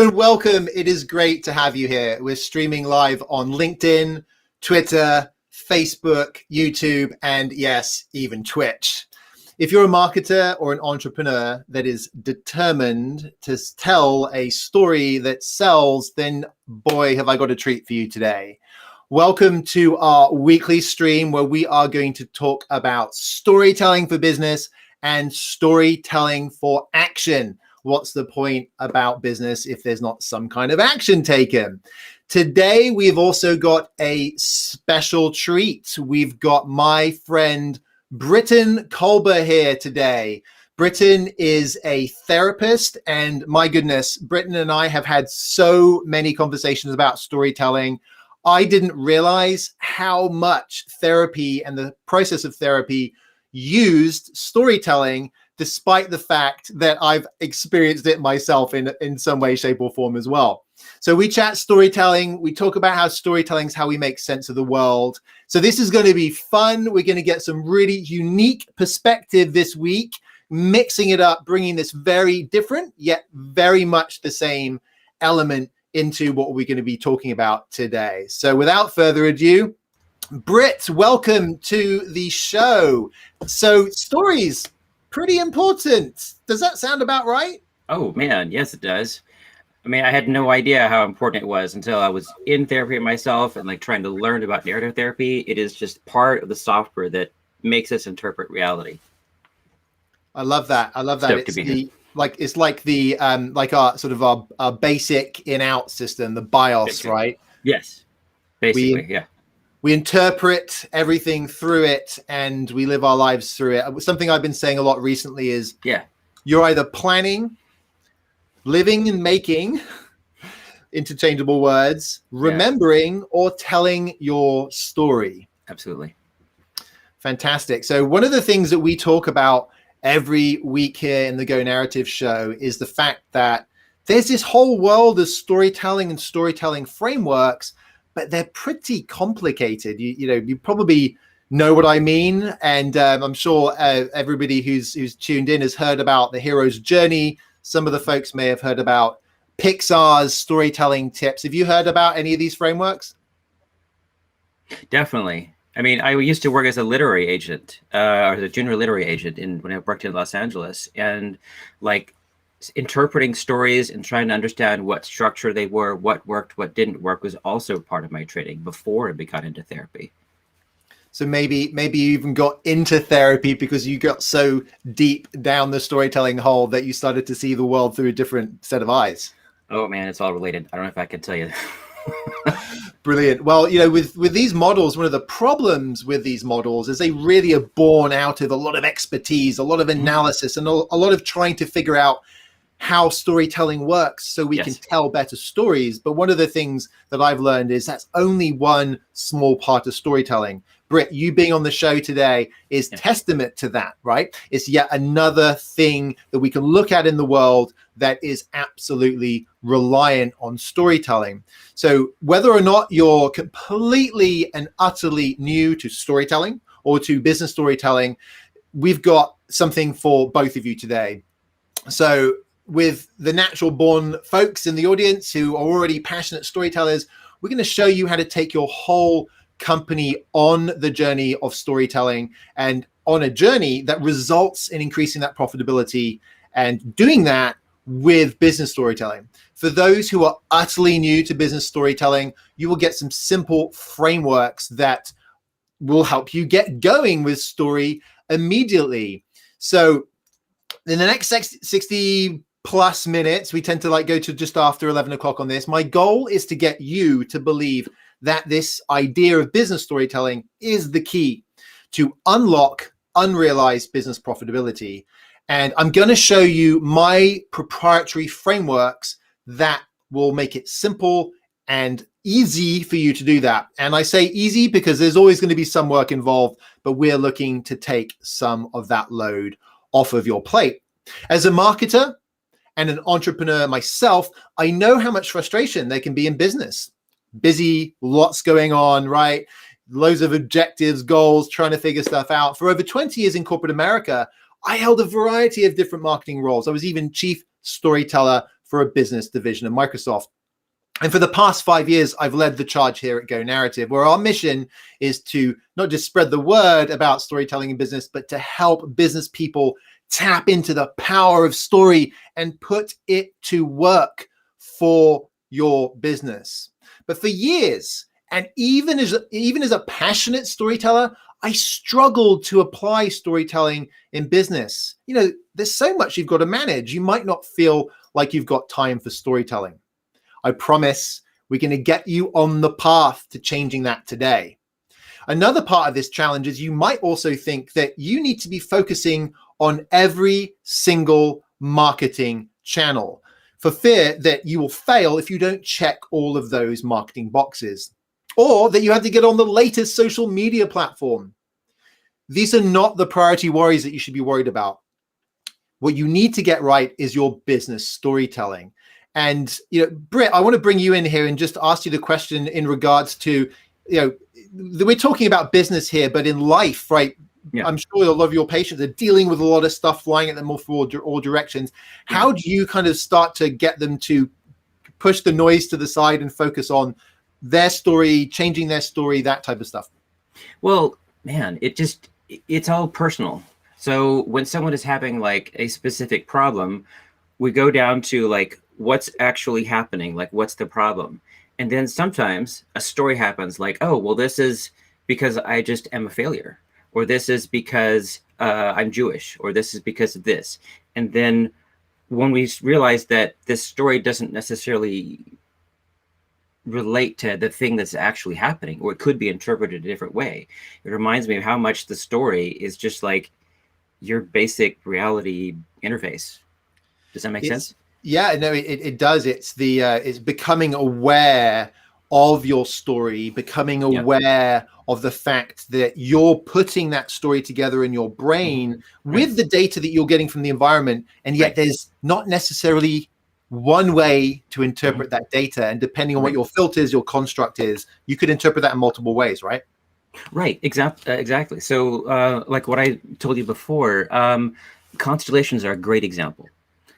Briton, welcome. It is great to have you here. We're streaming live on LinkedIn, Twitter, Facebook, YouTube, and yes, even Twitch. If you're a marketer or an entrepreneur that is determined to tell a story that sells, then boy, have I got a treat for you today. Welcome to our weekly stream where we are going to talk about storytelling for business and storytelling for action. What's the point about business if there's not some kind of action taken? Today, we've also got a special treat. We've got my friend Briton Kolber here today. Briton is a therapist, and my goodness, Briton and I have had so many conversations about storytelling. I didn't realize how much therapy and the process of therapy used storytelling, despite the fact that I've experienced it myself in some way, shape, or form as well. So we chat storytelling. We talk about how storytelling is how we make sense of the world. So this is going to be fun. We're going to get some really unique perspective this week, mixing it up, bringing this very different, yet very much the same element into what we're going to be talking about today. So without further ado, Brit, welcome to the show. So stories, pretty important. Does that sound about right? Oh man, yes it does. I mean, I had no idea how important it was until I was in therapy myself and like trying to learn about narrative therapy. It is just part of the software that makes us interpret reality. I love that. I love that. It's like our sort of our basic in-out system, the BIOS, Basically. Right? Yes, basically, yeah. We interpret everything through it and we live our lives through it. Something I've been saying a lot recently is you're either planning, living and making, interchangeable words, remembering, or telling your story. Absolutely. Fantastic. So one of the things that we talk about every week here in the Go Narrative Show is the fact that there's this whole world of storytelling and storytelling frameworks, but they're pretty complicated. You probably know what I mean. And I'm sure everybody who's tuned in has heard about the hero's journey. Some of the folks may have heard about Pixar's storytelling tips. Have you heard about any of these frameworks? Definitely. I mean, I used to work as a literary agent, or as a junior literary agent when I worked in Los Angeles, and like interpreting stories and trying to understand what structure they were, what worked, what didn't work was also part of my training before I got into therapy. So maybe you even got into therapy because you got so deep down the storytelling hole that you started to see the world through a different set of eyes. Oh man, it's all related. I don't know if I can tell you. Brilliant. Well, with these models, one of the problems with these models is they really are born out of a lot of expertise, a lot of analysis, and a lot of trying to figure out how storytelling works so we can tell better stories. But one of the things that I've learned is that's only one small part of storytelling. Britt, you being on the show today is testament to that, right? It's yet another thing that we can look at in the world that is absolutely reliant on storytelling. So whether or not you're completely and utterly new to storytelling or to business storytelling, we've got something for both of you today. So with the natural born folks in the audience who are already passionate storytellers, we're going to show you how to take your whole company on the journey of storytelling and on a journey that results in increasing that profitability and doing that with business storytelling. For those who are utterly new to business storytelling, you will get some simple frameworks that will help you get going with story immediately. So in the next 60 plus minutes, we tend to go to just after 11 o'clock on this. My goal is to get you to believe that this idea of business storytelling is the key to unlock unrealized business profitability. And I'm going to show you my proprietary frameworks that will make it simple and easy for you to do that. And I say easy because there's always going to be some work involved, but we're looking to take some of that load off of your plate. As a marketer and an entrepreneur myself, I know how much frustration there can be in business. Busy, lots going on, right? Loads of objectives, goals, trying to figure stuff out. For over 20 years in corporate America, I held a variety of different marketing roles. I was even chief storyteller for a business division of Microsoft. And for the past 5 years, I've led the charge here at Go Narrative, where our mission is to not just spread the word about storytelling in business, but to help business people tap into the power of story and put it to work for your business. But for years, and even as a passionate storyteller, I struggled to apply storytelling in business. You know, there's so much you've got to manage. You might not feel like you've got time for storytelling. I promise we're going to get you on the path to changing that today. Another part of this challenge is you might also think that you need to be focusing on every single marketing channel for fear that you will fail if you don't check all of those marketing boxes, or that you have to get on the latest social media platform. These are not the priority worries that you should be worried about. What you need to get right is your business storytelling. And, you know, Britt, I want to bring you in here and just ask you the question in regards to, you know, we're talking about business here, but in life, right? Yeah. I'm sure a lot of your patients are dealing with a lot of stuff flying at them all directions. How do you kind of start to get them to push the noise to the side and focus on their story, changing their story, that type of stuff? Well, man, it's all personal. So when someone is having like a specific problem, we go down to like, what's actually happening? Like, what's the problem? And then sometimes a story happens like, oh, well, this is because I just am a failure, or this is because I'm Jewish, or this is because of this. And then when we realize that this story doesn't necessarily relate to the thing that's actually happening, or it could be interpreted a different way, it reminds me of how much the story is just like your basic reality interface. Does that make sense? Yeah, no, it does. It's it's becoming aware of your story, becoming aware of the fact that you're putting that story together in your brain with the data that you're getting from the environment, and yet there's not necessarily one way to interpret that data. And depending on what your filters, your construct is, you could interpret that in multiple ways, right? Right, exactly. So like what I told you before, constellations are a great example.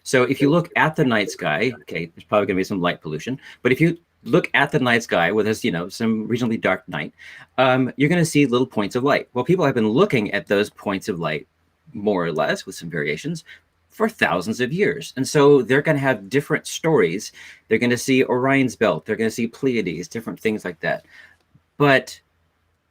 So if you look at the night sky, okay, there's probably going to be some light pollution, but if you look at the night sky with this, you know, some reasonably dark night, you're going to see little points of light. Well, people have been looking at those points of light, more or less, with some variations, for thousands of years. And so they're going to have different stories. They're going to see Orion's belt. They're going to see Pleiades, different things like that. But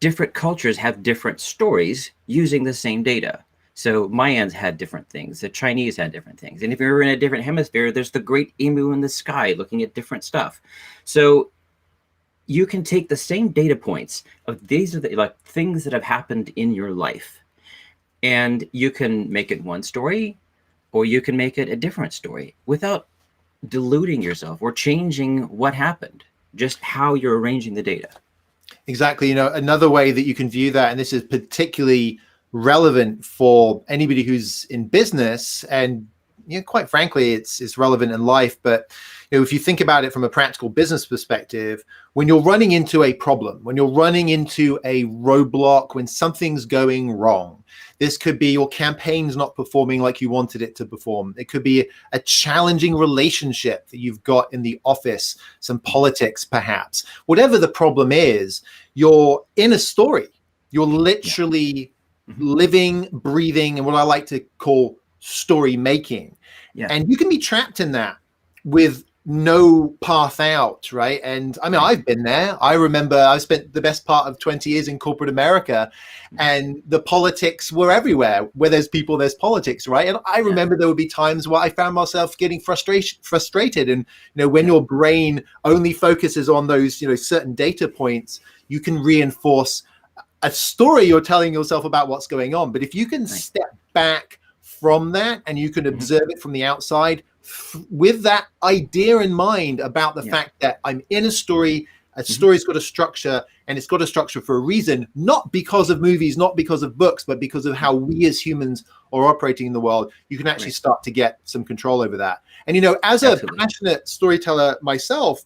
different cultures have different stories using the same data. So Mayans had different things. The Chinese had different things. And if you're in a different hemisphere, there's the great emu in the sky looking at different stuff. So you can take the same data points of these are the like things that have happened in your life, and you can make it one story, or you can make it a different story without diluting yourself or changing what happened, just how you're arranging the data. Exactly. You know, another way that you can view that, and this is particularly relevant for anybody who's in business, and you know, quite frankly, it's relevant in life. But you know, if you think about it from a practical business perspective, when you're running into a problem, when you're running into a roadblock, when something's going wrong, this could be your campaign's not performing like you wanted it to perform. It could be a challenging relationship that you've got in the office, some politics perhaps. Whatever the problem is, you're in a story. You're literally living, breathing, and what I like to call story making. And you can be trapped in that with no path out, right? And I mean, I've been there. I remember I spent the best part of 20 years in corporate America, and the politics were everywhere. Where there's people, there's politics, right? And I remember there would be times where I found myself getting frustrated. And you know, when your brain only focuses on those, you know, certain data points, you can reinforce a story you're telling yourself about what's going on. But if you can step back from that and you can observe it from the outside with that idea in mind about the fact that I'm in a story's got a structure, and it's got a structure for a reason, not because of movies, not because of books, but because of how we as humans are operating in the world, you can actually start to get some control over that. And, you know, as a passionate storyteller myself,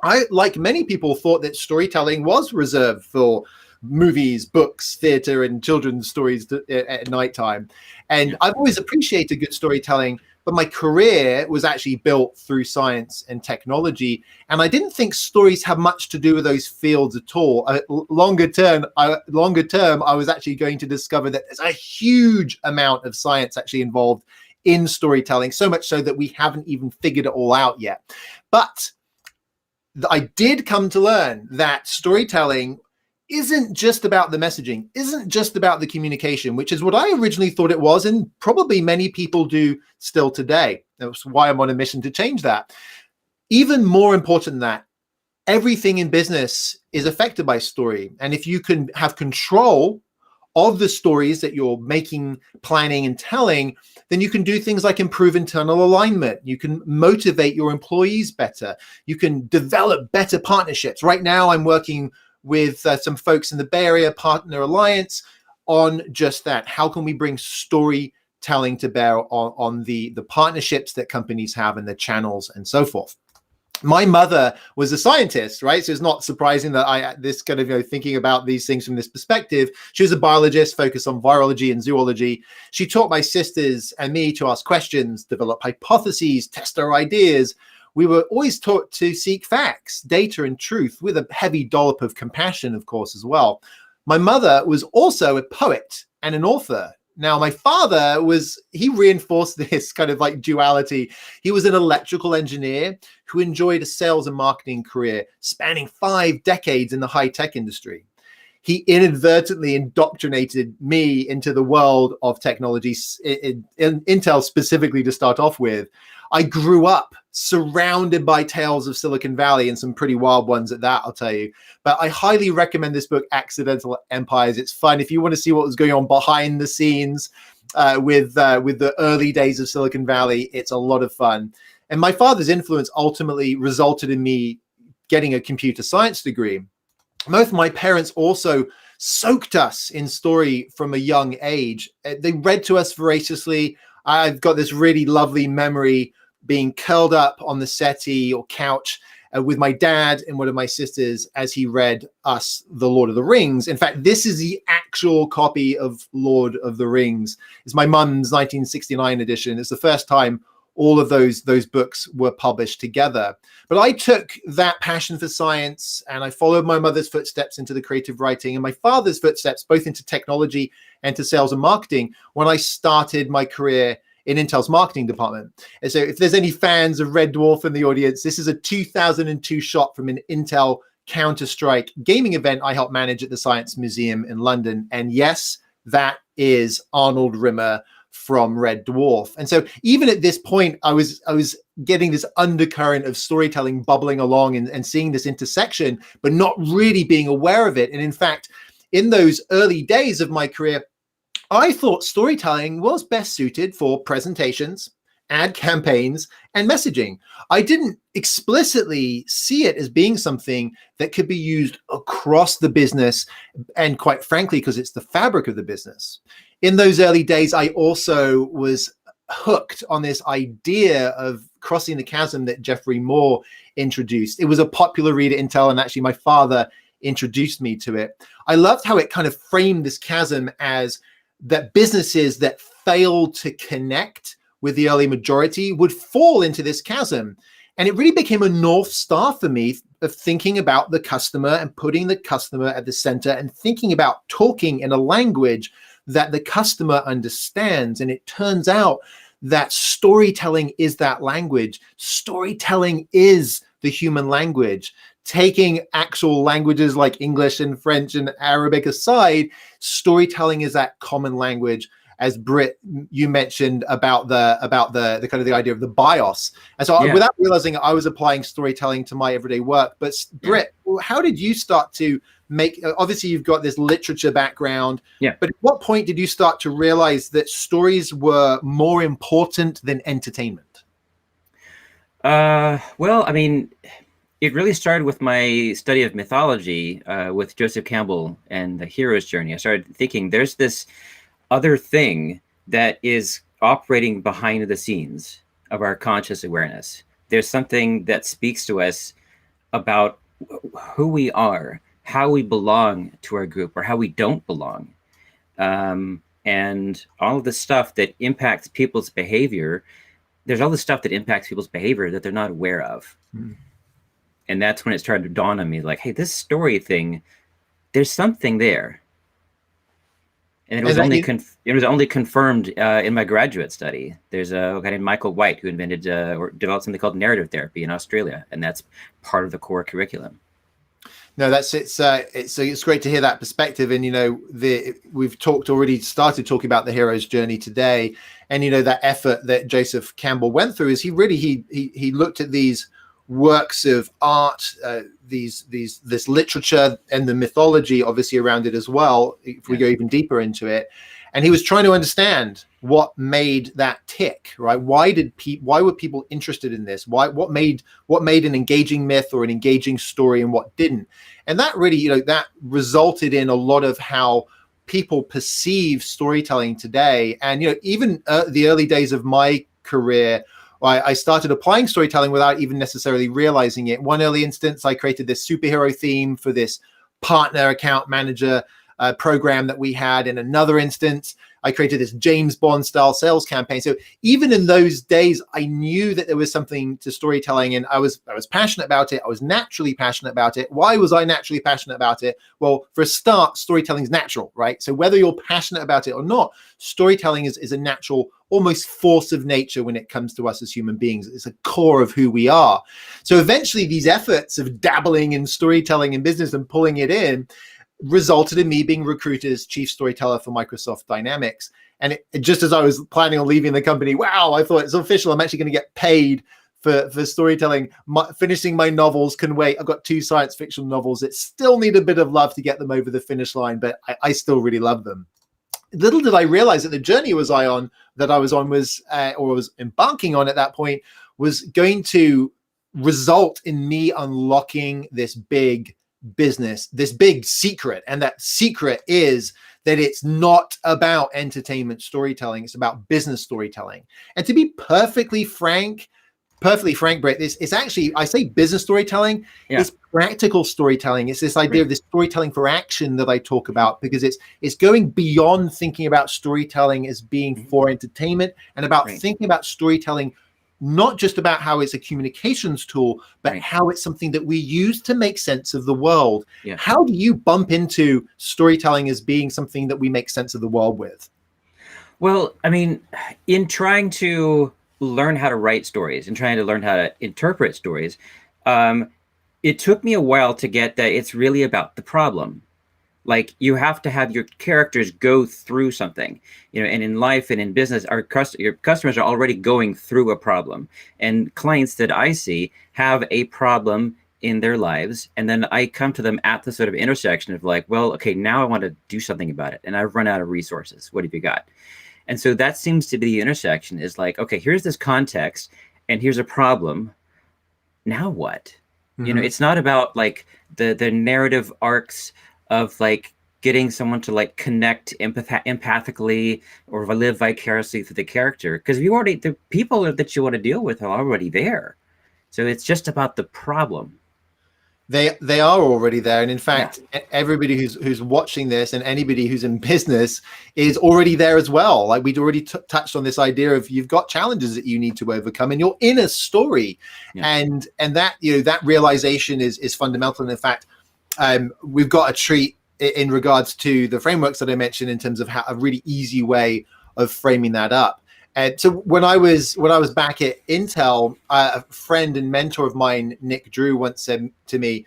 I, like many people, thought that storytelling was reserved for movies, books, theater, and children's stories at nighttime. And I've always appreciated good storytelling, but my career was actually built through science and technology. And I didn't think stories have much to do with those fields at all. Longer term, I was actually going to discover that there's a huge amount of science actually involved in storytelling, so much so that we haven't even figured it all out yet. But I did come to learn that storytelling isn't just about the messaging, isn't just about the communication, which is what I originally thought it was, and probably many people do still today. That's why I'm on a mission to change that. Even more important than that, everything in business is affected by story. And if you can have control of the stories that you're making, planning, and telling, then you can do things like improve internal alignment. You can motivate your employees better. You can develop better partnerships. Right now, I'm working with some folks in the Bay Area Partner Alliance on just that. How can we bring storytelling to bear on the partnerships that companies have and the channels and so forth? My mother was a scientist, right? So it's not surprising that this kind of, thinking about these things from this perspective. She was a biologist focused on virology and zoology. She taught my sisters and me to ask questions, develop hypotheses, test our ideas. We were always taught to seek facts, data, and truth, with a heavy dollop of compassion, of course, as well. My mother was also a poet and an author. Now, my father he reinforced this kind of like duality. He was an electrical engineer who enjoyed a sales and marketing career spanning 5 decades in the high-tech industry. He inadvertently indoctrinated me into the world of technology, in Intel specifically to start off with. I grew up surrounded by tales of Silicon Valley, and some pretty wild ones at that, I'll tell you. But I highly recommend this book, Accidental Empires. It's fun. If you want to see what was going on behind the scenes with the early days of Silicon Valley, it's a lot of fun. And my father's influence ultimately resulted in me getting a computer science degree. Both my parents also soaked us in story from a young age. They read to us voraciously. I've got this really lovely memory being curled up on the settee or couch with my dad and one of my sisters as he read us The Lord of the Rings. In fact, this is the actual copy of Lord of the Rings. It's my mum's 1969 edition. It's the first time all of those books were published together. But I took that passion for science and I followed my mother's footsteps into the creative writing and my father's footsteps, both into technology and to sales and marketing, when I started my career in Intel's marketing department. And so if there's any fans of Red Dwarf in the audience, this is a 2002 shot from an Intel Counter-Strike gaming event I helped manage at the Science Museum in London. And yes, that is Arnold Rimmer from Red Dwarf. And so even at this point, I was getting this undercurrent of storytelling bubbling along and seeing this intersection, but not really being aware of it. And in fact, in those early days of my career, I thought storytelling was best suited for presentations, ad campaigns, and messaging. I didn't explicitly see it as being something that could be used across the business, and quite frankly, because it's the fabric of the business. In those early days, I also was hooked on this idea of crossing the chasm that Jeffrey Moore introduced. It was a popular read at Intel, and actually my father introduced me to it. I loved how it kind of framed this chasm as that businesses that failed to connect with the early majority would fall into this chasm. And it really became a North Star for me of thinking about the customer and putting the customer at the center and thinking about talking in a language that the customer understands. And it turns out that storytelling is that language. Storytelling is the human language. Taking actual languages like English and French and Arabic aside, storytelling is that common language. As Britt, you mentioned about the kind of the idea of the bios. And so without realizing I was applying storytelling to my everyday work. But Britt, how did you start to make, obviously you've got this literature background, but at what point did you start to realize that stories were more important than entertainment? Well, I mean, it really started with my study of mythology with Joseph Campbell and the hero's journey. I started thinking there's this other thing that is operating behind the scenes of our conscious awareness. There's something that speaks to us about who we are, how we belong to our group, or how we don't belong. And all of the stuff that impacts people's behavior there's all this stuff that impacts people's behavior that they're not aware of. Mm. And that's when it started to dawn on me, like, hey, this story thing, there's something there. And it was only confirmed in my graduate study. There's a guy named Michael White who invented or developed something called narrative therapy in Australia, and that's part of the core curriculum. No, it's great to hear that perspective. And we've started talking about the hero's journey today, and that effort that Joseph Campbell went through is he looked at these works of art, this literature and the mythology obviously around it as well, if we go even deeper into it, and he was trying to understand what made that tick, right? Why were people interested in this? What made an engaging myth or an engaging story and what didn't? And that really, that resulted in a lot of how people perceive storytelling today. And even the early days of my career, I started applying storytelling without even necessarily realizing it. One early instance, I created this superhero theme for this partner account manager program that we had. In another instance, I created this James Bond style sales campaign. So even in those days, I knew that there was something to storytelling, and I was passionate about it. I was naturally passionate about it. Why was I naturally passionate about it? Well, for a start, storytelling is natural, right? So whether you're passionate about it or not, storytelling is a natural, almost force of nature when it comes to us as human beings. It's a core of who we are. So eventually these efforts of dabbling in storytelling in business and pulling it in resulted in me being recruited as chief storyteller for Microsoft Dynamics. And just as I was planning on leaving the company, wow, I thought it's official. I'm actually going to get paid for storytelling. Finishing my novels can wait. I've got 2 science fiction novels that still need a bit of love to get them over the finish line, but I still really love them. Little did I realize that the journey I was embarking on at that point was going to result in me unlocking this big business, this big secret. And that secret is that it's not about entertainment storytelling. It's about business storytelling. And to be perfectly frank, Britt, it's actually, I say business storytelling, it's practical storytelling. It's this idea of this storytelling for action that I talk about, because it's going beyond thinking about storytelling as being for entertainment, and about thinking about storytelling not just about how it's a communications tool, but how it's something that we use to make sense of the world. Yeah. How do you bump into storytelling as being something that we make sense of the world with? Well, I mean, in trying to learn how to write stories and trying to learn how to interpret stories, it took me a while to get that it's really about the problem. Like, you have to have your characters go through something, and in life and in business, your customers are already going through a problem, and clients that I see have a problem in their lives. And then I come to them at the sort of intersection of like, well, okay, now I want to do something about it, and I've run out of resources. What have you got? And so that seems to be the intersection, is like, okay, here's this context and here's a problem. Now what? Mm-hmm. It's not about like the narrative arcs of like getting someone to like connect empathically or live vicariously through the character, because the people that you want to deal with are already there. So it's just about the problem. They are already there, and in fact, everybody who's watching this and anybody who's in business is already there as well. Like, we'd already touched on this idea of you've got challenges that you need to overcome, and you're in a story, and that that realization is fundamental. And in fact, we've got a treat in regards to the frameworks that I mentioned in terms of how a really easy way of framing that up. And so when I was back at Intel, a friend and mentor of mine, Nick Drew, once said to me,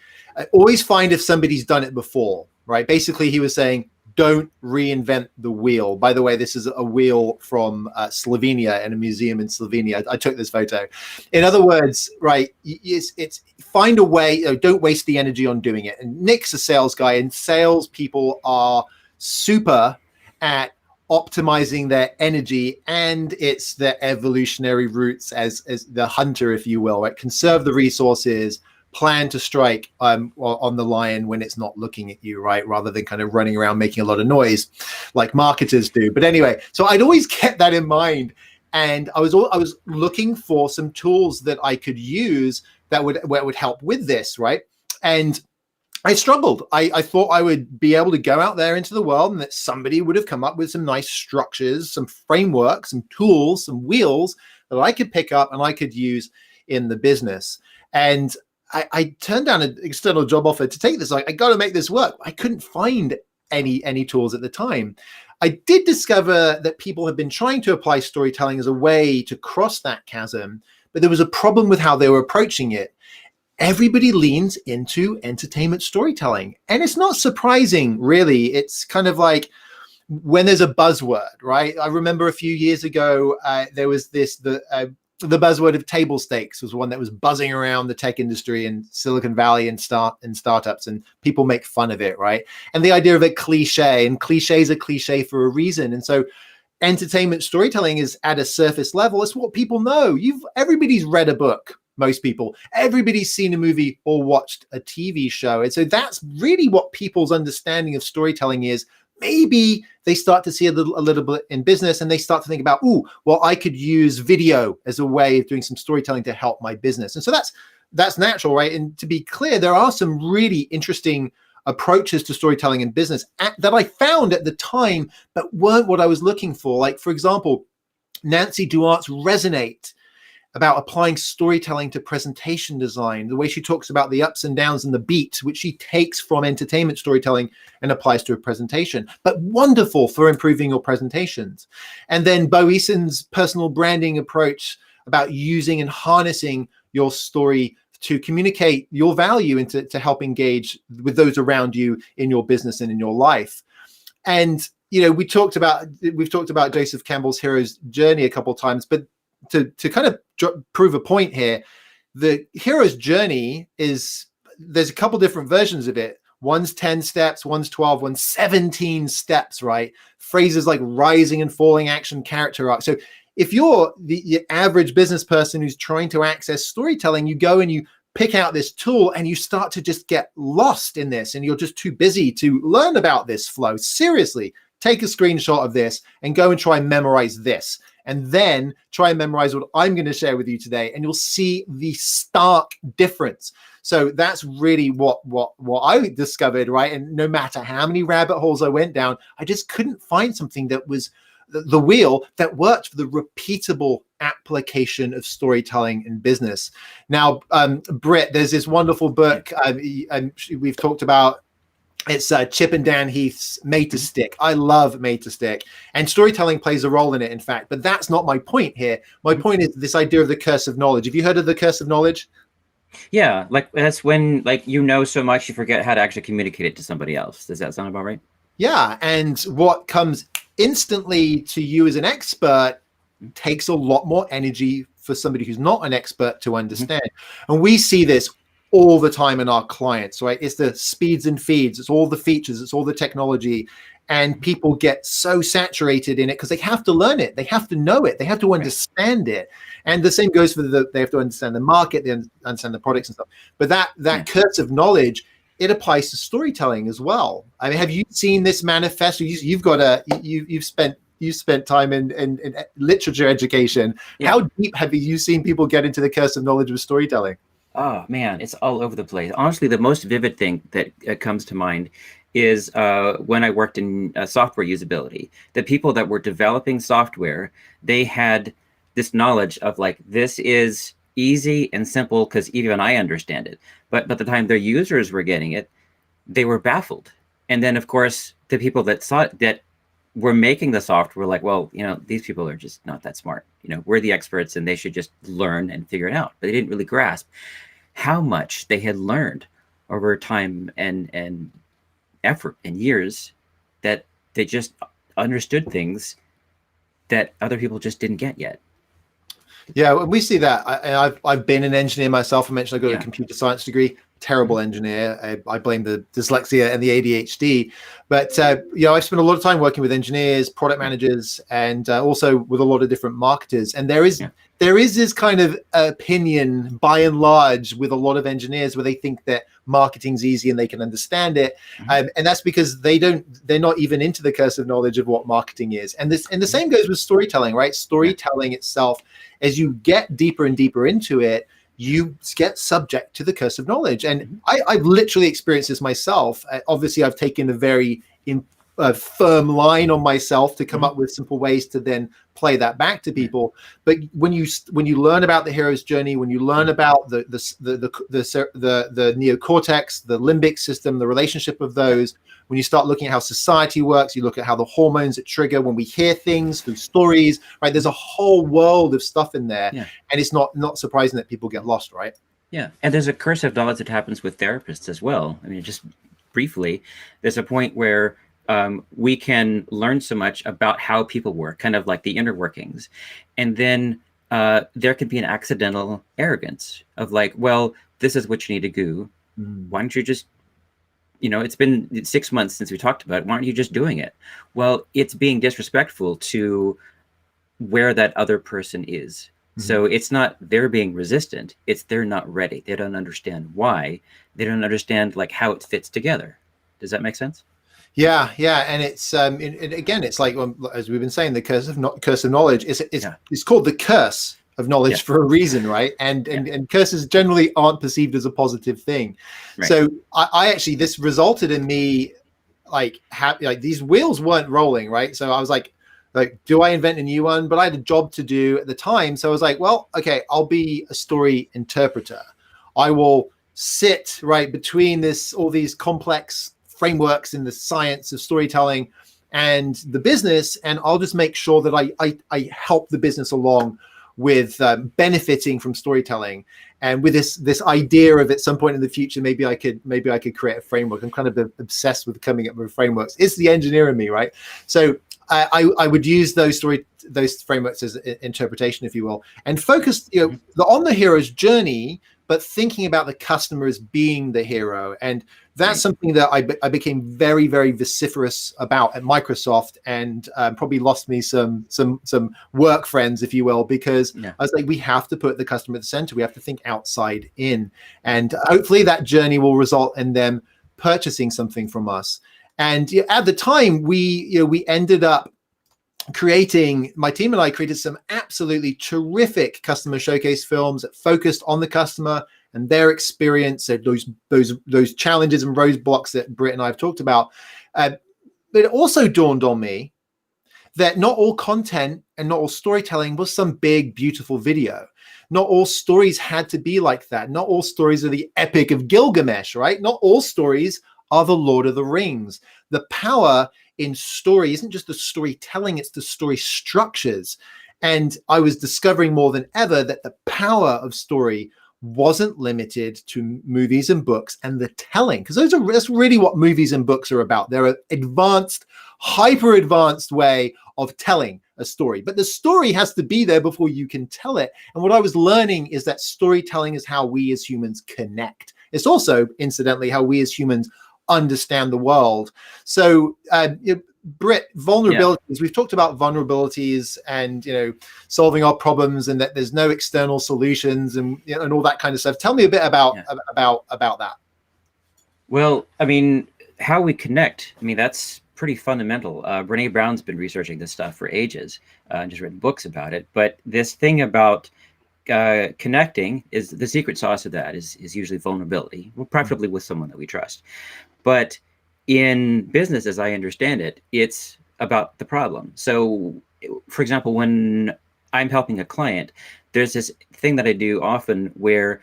always find if somebody's done it before, right? Basically, he was saying, don't reinvent the wheel. By the way, this is a wheel from Slovenia, in a museum in Slovenia. I took this photo. In other words, right, it's find a way, don't waste the energy on doing it. And Nick's a sales guy, and salespeople are super at optimizing their energy and it's their evolutionary roots as the hunter, if you will, right? Conserve the resources, plan to strike on the lion when it's not looking at you, right? Rather than kind of running around making a lot of noise like marketers do. But anyway, so I'd always kept that in mind, and I was looking for some tools that I could use that would help with this, right? And I struggled. I thought I would be able to go out there into the world and that somebody would have come up with some nice structures, some frameworks, some tools, some wheels that I could pick up and I could use in the business. And I turned down an external job offer to take this. Like, I got to make this work. I couldn't find any tools at the time. I did discover that people have been trying to apply storytelling as a way to cross that chasm, but there was a problem with how they were approaching it. Everybody leans into entertainment storytelling. And it's not surprising, really. It's kind of like when there's a buzzword, right? I remember a few years ago, there was the buzzword of table stakes was one that was buzzing around the tech industry in Silicon Valley and startups, and people make fun of it, right? And the idea of a cliche, and cliches are cliche for a reason. And so entertainment storytelling is at a surface level. It's what people know. Everybody's read a book. Most people, everybody's seen a movie or watched a TV show. And so that's really what people's understanding of storytelling is. Maybe they start to see a little bit in business, and they start to think about, well, I could use video as a way of doing some storytelling to help my business. And so that's natural, right? And to be clear, there are some really interesting approaches to storytelling in business that I found at the time, but weren't what I was looking for. Like, for example, Nancy Duart's Resonate, about applying storytelling to presentation design, the way she talks about the ups and downs and the beat, which she takes from entertainment storytelling and applies to a presentation, but wonderful for improving your presentations. And then Bo Eason's personal branding approach about using and harnessing your story to communicate your value and to help engage with those around you in your business and in your life. And, we've talked about Joseph Campbell's hero's journey a couple of times, but to kind of prove a point here, the hero's journey there's a couple different versions of it. One's 10 steps, one's 12, one's 17 steps, right? Phrases like rising and falling action, character arc. So if you're the average business person who's trying to access storytelling, you go and you pick out this tool and you start to just get lost in this, and you're just too busy to learn about this flow. Seriously, take a screenshot of this and go and try and memorize this. And then try and memorize what I'm going to share with you today, and you'll see the stark difference. So that's really what I discovered, right? And no matter how many rabbit holes I went down, I just couldn't find something that was the wheel that worked for the repeatable application of storytelling in business. Now, Britt, there's this wonderful book we've talked about. It's Chip and Dan Heath's Made to Stick. I love Made to Stick, and storytelling plays a role in it, in fact. But that's not my point here. My point is this idea of the curse of knowledge. Have you heard of the curse of knowledge? Yeah, like that's when so much you forget how to actually communicate it to somebody else. Does that sound about right? Yeah, and what comes instantly to you as an expert takes a lot more energy for somebody who's not an expert to understand. And we see this all the time in our clients, right? It's the speeds and feeds, it's all the features, it's all the technology, and people get so saturated in it because they have to learn it, they have to know it, they have to understand it. And the same goes for they have to understand the market, they understand the products and stuff. But that curse of knowledge, it applies to storytelling as well. I mean, have you seen this manifest? You've spent time in literature education. Yeah. How deep have you seen people get into the curse of knowledge with storytelling? Oh man, it's all over the place. Honestly, the most vivid thing that comes to mind is when I worked in software usability. The people that were developing software, they had this knowledge of like, this is easy and simple because even I understand it. But by the time their users were getting it, they were baffled. And then of course, the people that were making the software were like, well, these people are just not that smart. We're the experts and they should just learn and figure it out. But they didn't really grasp how much they had learned over time and effort and years, that they just understood things that other people just didn't get yet. Yeah, we see that. I've been an engineer myself. I mentioned I got a computer science degree. Terrible engineer. I blame the dyslexia and the ADHD. But I've spent a lot of time working with engineers, product managers, and also with a lot of different marketers. And there is this kind of opinion, by and large, with a lot of engineers where they think that marketing's easy and they can understand it, and that's because they're not even into the curse of knowledge of what marketing is. And the same goes with storytelling, right? Storytelling itself, as you get deeper and deeper into it, you get subject to the curse of knowledge. And I've literally experienced this myself. Obviously, I've taken a very firm line on myself to come up with simple ways to then play that back to people. But when you learn about the hero's journey, when you learn about the neocortex, the limbic system, the relationship of those, when you start looking at how society works, you look at how the hormones that trigger when we hear things through stories, right? There's a whole world of stuff in there, and it's not surprising that people get lost, right? Yeah, and there's a curse of knowledge that happens with therapists as well. I mean, just briefly, there's a point where we can learn so much about how people work, kind of like the inner workings. And then there can be an accidental arrogance of like, well, this is what you need to do. Why don't you just, it's been 6 months since we talked about it. Why aren't you just doing it? Well, it's being disrespectful to where that other person is. So it's not they're being resistant, it's they're not ready. They don't understand why. They don't understand like how it fits together. Does that make sense? Yeah, and it's again, it's like, as we've been saying, the curse of knowledge. It's called the curse of knowledge for a reason, right? And curses generally aren't perceived as a positive thing. Right. So I actually, this resulted in me like these wheels weren't rolling, right? So I was like, do I invent a new one? But I had a job to do at the time, so I was like, well, okay, I'll be a story interpreter. I will sit right between all these complex frameworks in the science of storytelling and the business, and I'll just make sure that I help the business along with benefiting from storytelling, and with this idea of at some point in the future maybe I could create a framework. I'm kind of obsessed with coming up with frameworks. It's the engineer in me, right? So I would use those frameworks as interpretation, if you will, and focus on the hero's journey, but thinking about the customer as being the hero. And that's something that I became very, very vociferous about at Microsoft, and probably lost me some work friends, if you will, because I was like, we have to put the customer at the center. We have to think outside in, and hopefully that journey will result in them purchasing something from us. And at the time, we ended up my team and I created some absolutely terrific customer showcase films that focused on the customer and their experience, and those challenges and roadblocks that Britt and I have talked about. But it also dawned on me that not all content and not all storytelling was some big, beautiful video. Not all stories had to be like that. Not all stories are the Epic of Gilgamesh, right? Not all stories are the Lord of the Rings. The power in story isn't just the storytelling, it's the story structures. And I was discovering more than ever that the power of story wasn't limited to movies and books and the telling, because that's really what movies and books are about. They're an advanced, hyper advanced way of telling a story, but the story has to be there before you can tell it. And what I was learning is that storytelling is how we as humans connect. It's also, incidentally, how we as humans understand the world. So Britt, vulnerabilities, we've talked about vulnerabilities and solving our problems, and that there's no external solutions, and and all that kind of stuff. Tell me a bit about that. Well, I mean, how we connect, I mean, that's pretty fundamental. Brene Brown's been researching this stuff for ages, and just written books about it. But this thing about connecting, is the secret sauce of that is usually vulnerability, well, preferably with someone that we trust. But in business, as I understand it, it's about the problem. So, for example, when I'm helping a client, there's this thing that I do often where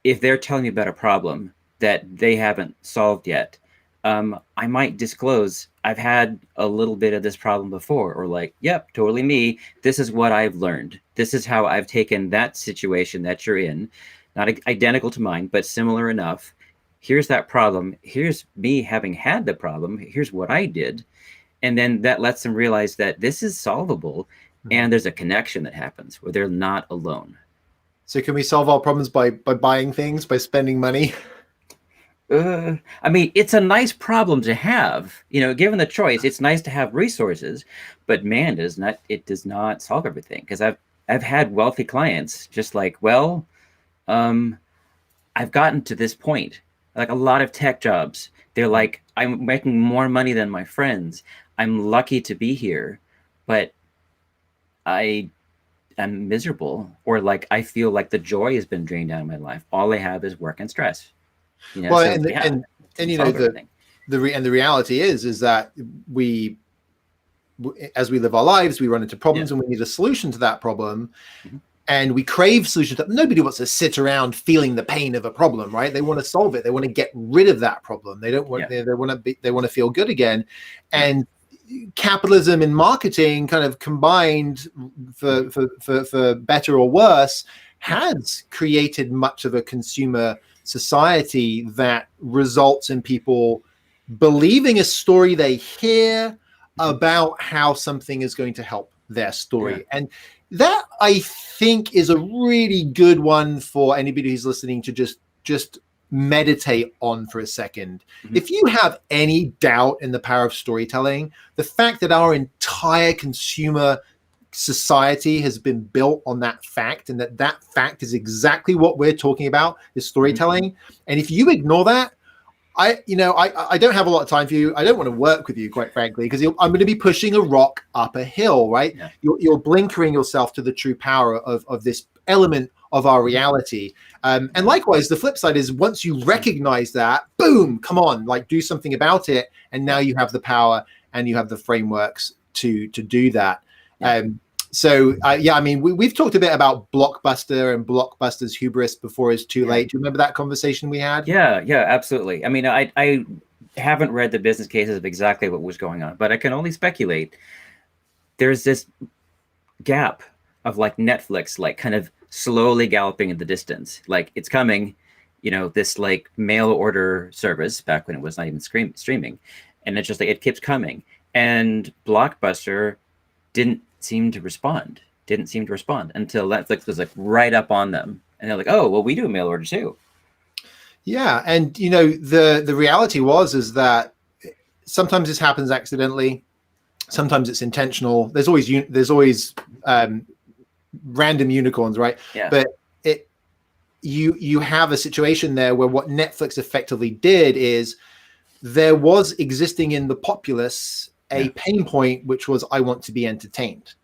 if they're telling me about a problem that they haven't solved yet, I might disclose, I've had a little bit of this problem before, or like, yep, totally me. This is what I've learned. This is how I've taken that situation that you're in, not identical to mine, but similar enough. Here's that problem. Here's me having had the problem. Here's what I did. And then that lets them realize that this is solvable, and there's a connection that happens where they're not alone. So can we solve our problems by buying things, by spending money? I mean, it's a nice problem to have, given the choice. It's nice to have resources, but man, it does not solve everything. Because I've had wealthy clients just like, well, I've gotten to this point. Like a lot of tech jobs, they're like, I'm making more money than my friends. I'm lucky to be here, but I am miserable, or like I feel like the joy has been drained out of my life. All I have is work and stress. Well, so, and the reality is that as we live our lives, we run into problems and we need a solution to that problem. And we crave solutions. Nobody wants to sit around feeling the pain of a problem, right? They want to solve it. They want to get rid of that problem. They don't want. They want to feel good again. And capitalism and marketing, kind of combined, for better or worse, has created much of a consumer society that results in people believing a story they hear about how something is going to help their story. And that, I think, is a really good one for anybody who's listening to just meditate on for a second. If you have any doubt in the power of storytelling, the fact that our entire consumer society has been built on that fact, and that fact is exactly what we're talking about, is storytelling. And if you ignore that, I don't have a lot of time for you. I don't want to work with you, quite frankly, because I'm going to be pushing a rock up a hill, right? You're blinkering yourself to the true power of this element of our reality. And likewise, the flip side is, once you recognize that, boom, come on, like, do something about it. And now you have the power and you have the frameworks to do that. I mean, we've talked a bit about Blockbuster and Blockbuster's hubris before it's too late. Do you remember that conversation we had? Yeah, absolutely. I mean, I haven't read the business cases of exactly what was going on, but I can only speculate. There's this gap of, like, Netflix, like, kind of slowly galloping in the distance. Like, it's coming, this, like, mail order service back when it was not even streaming. And it's just like, it keeps coming. And Blockbuster didn't seem to respond until Netflix was, like, right up on them. And they're like, oh, well, we do mail order too. Yeah. And, the reality is that sometimes this happens accidentally. Sometimes it's intentional. There's always random unicorns, right? But you have a situation there where what Netflix effectively did is, there was existing in the populace a pain point, which was, I want to be entertained.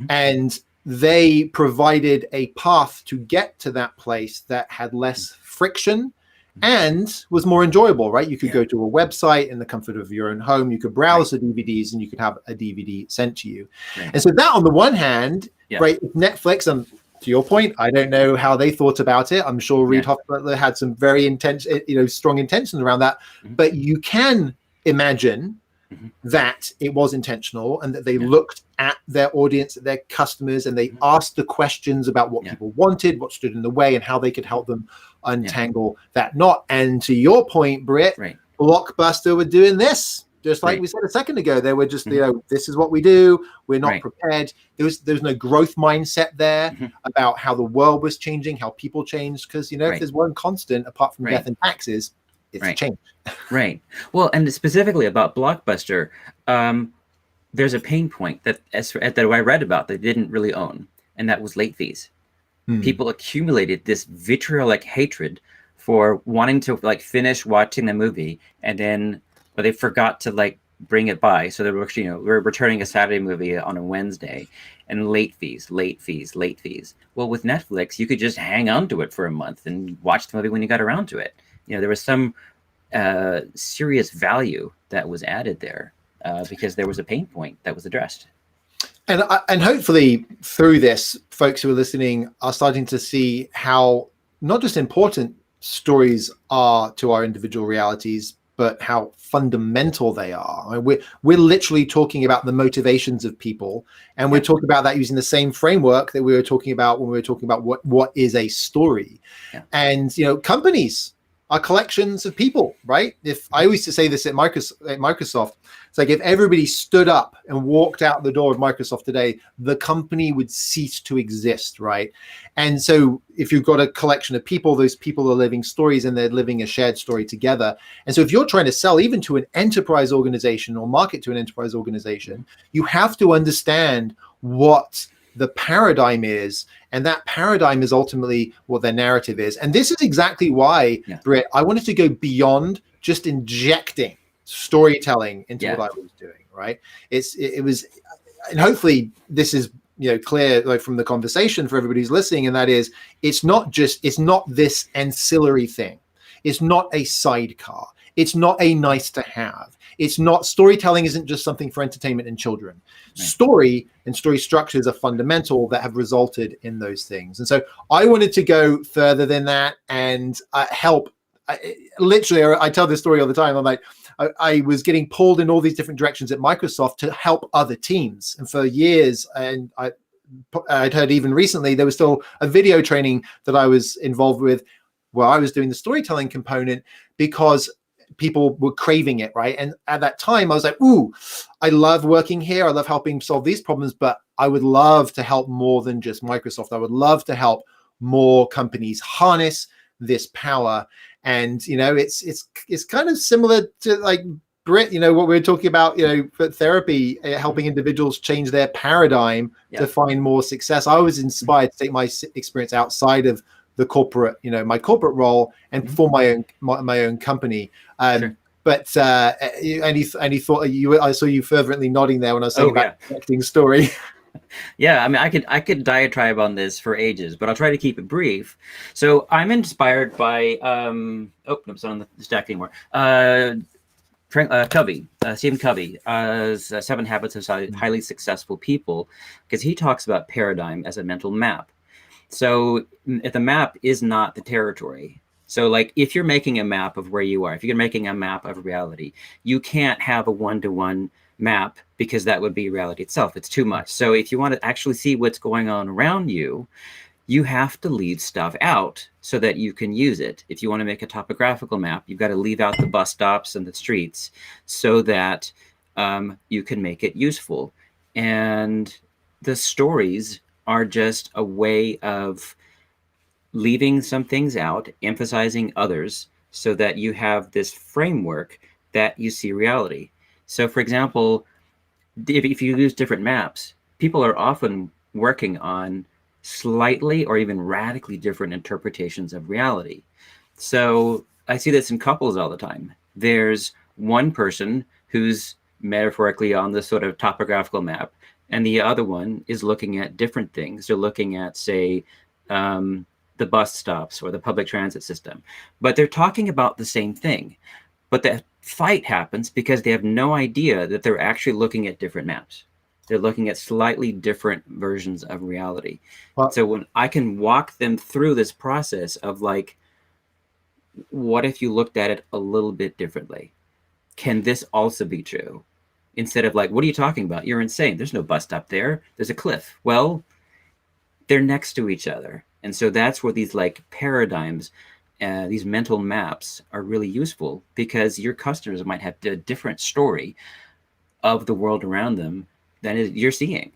And they provided a path to get to that place that had less friction and was more enjoyable, right? You could go to a website in the comfort of your own home. You could browse the DVDs and you could have a DVD sent to you. And so that, on the one hand, right, Netflix, and to your point, I don't know how they thought about it. I'm sure Reid Hoffbutler had some very intense, strong intentions around that. But you can imagine that it was intentional, and that they looked at their audience, at their customers, and they asked the questions about what people wanted, what stood in the way, and how they could help them untangle that knot. And to your point, Britt, Blockbuster were doing this, just like we said a second ago. They were just, this is what we do. We're not prepared. There was no growth mindset there about how the world was changing, how people changed. Because, if there's one constant apart from death and taxes, it's change. Well, and specifically about Blockbuster, there's a pain point that I read about that they didn't really own, and that was late fees. People accumulated this vitriolic hatred for wanting to, like, finish watching the movie, and then they forgot to, like, bring it by. So they were, we're returning a Saturday movie on a Wednesday, and late fees. Well, with Netflix, you could just hang on to it for a month and watch the movie when you got around to it. There was some serious value that was added there because there was a pain point that was addressed. And hopefully through this, folks who are listening are starting to see how not just important stories are to our individual realities, but how fundamental they are. I mean, we're literally talking about the motivations of people, and we're talking about that using the same framework that we were talking about when we were talking about what is a story. And companies are collections of people, right? If I used to say this at Microsoft, it's like, if everybody stood up and walked out the door of Microsoft today, the company would cease to exist, right? And so if you've got a collection of people, those people are living stories, and they're living a shared story together. And so if you're trying to sell even to an enterprise organization or market to an enterprise organization, you have to understand what the paradigm is, and that paradigm is ultimately what their narrative is. And this is exactly why, Britt, I wanted to go beyond just injecting storytelling into what I was doing, right? It was, and hopefully this is clear, like, from the conversation for everybody who's listening, and that is, it's not this ancillary thing. It's not a sidecar. It's not a nice to have. It's not, storytelling isn't just something for entertainment and children. Right. Story and story structures are fundamental that have resulted in those things. And so I wanted to go further than that and help. Literally, I tell this story all the time. I'm like, I was getting pulled in all these different directions at Microsoft to help other teams. And for years, and I'd heard even recently, there was still a video training that I was involved with where I was doing the storytelling component because people were craving it, right? And at that time, I was like, ooh, I love working here. I love helping solve these problems, but I would love to help more than just Microsoft. I would love to help more companies harness this power. And, you know, it's kind of similar to like Brit, you know, what we were talking about, you know, for therapy, helping individuals change their paradigm to find more success. I was inspired to take my experience outside of the corporate, you know, my corporate role and form my own company. Sure. But any thought I saw you fervently nodding there when I was saying about connecting story. Yeah, I mean, I could diatribe on this for ages, but I'll try to keep it brief. So I'm inspired by it's not on the stack anymore. Covey, Stephen Covey, 7 Habits of Highly Successful People, because he talks about paradigm as a mental map. So if the map is not the territory. So like if you're making a map of where you are, if you're making a map of reality, you can't have a one-to-one map because that would be reality itself. It's too much. So if you want to actually see what's going on around you, you have to leave stuff out so that you can use it. If you want to make a topographical map, you've got to leave out the bus stops and the streets so that you can make it useful. And the stories are just a way of leaving some things out, emphasizing others so that you have this framework that you see reality. So for example, if you use different maps, people are often working on slightly or even radically different interpretations of reality. So I see this in couples all the time. There's one person who's metaphorically on this sort of topographical map, and the other one is looking at different things. They're looking at, say, the bus stops or the public transit system, but they're talking about the same thing. But the fight happens because they have no idea that they're actually looking at different maps. They're looking at slightly different versions of reality. Well, so when I can walk them through this process of like, what if you looked at it a little bit differently? Can this also be true? Instead of like, what are you talking about? You're insane. There's no bus stop there. There's a cliff. Well, they're next to each other. And so that's where these like paradigms, these mental maps are really useful because your customers might have a different story of the world around them than you're seeing.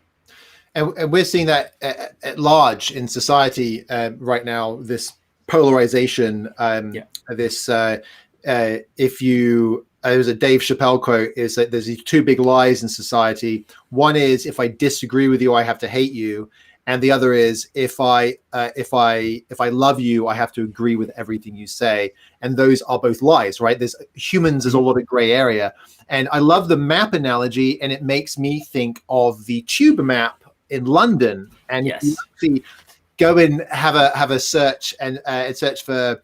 And we're seeing that at large in society right now, this polarization, there's a Dave Chappelle quote is that there's these 2 big lies in society. One is, if I disagree with you, I have to hate you. And the other is, if I love you, I have to agree with everything you say. And those are both lies, right? There's a lot of gray area. And I love the map analogy, and it makes me think of the tube map in London. And if you actually go and have a search and search for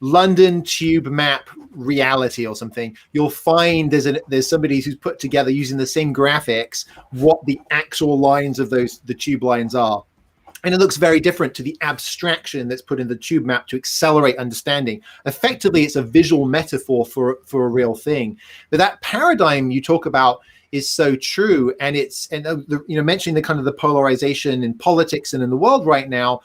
London tube map reality or something, you'll find there's somebody who's put together using the same graphics what the actual lines of the tube lines are. And it looks very different to the abstraction that's put in the tube map to accelerate understanding. Effectively, it's a visual metaphor for a real thing. But that paradigm you talk about is so true. And mentioning the kind of the polarization in politics and in the world right now,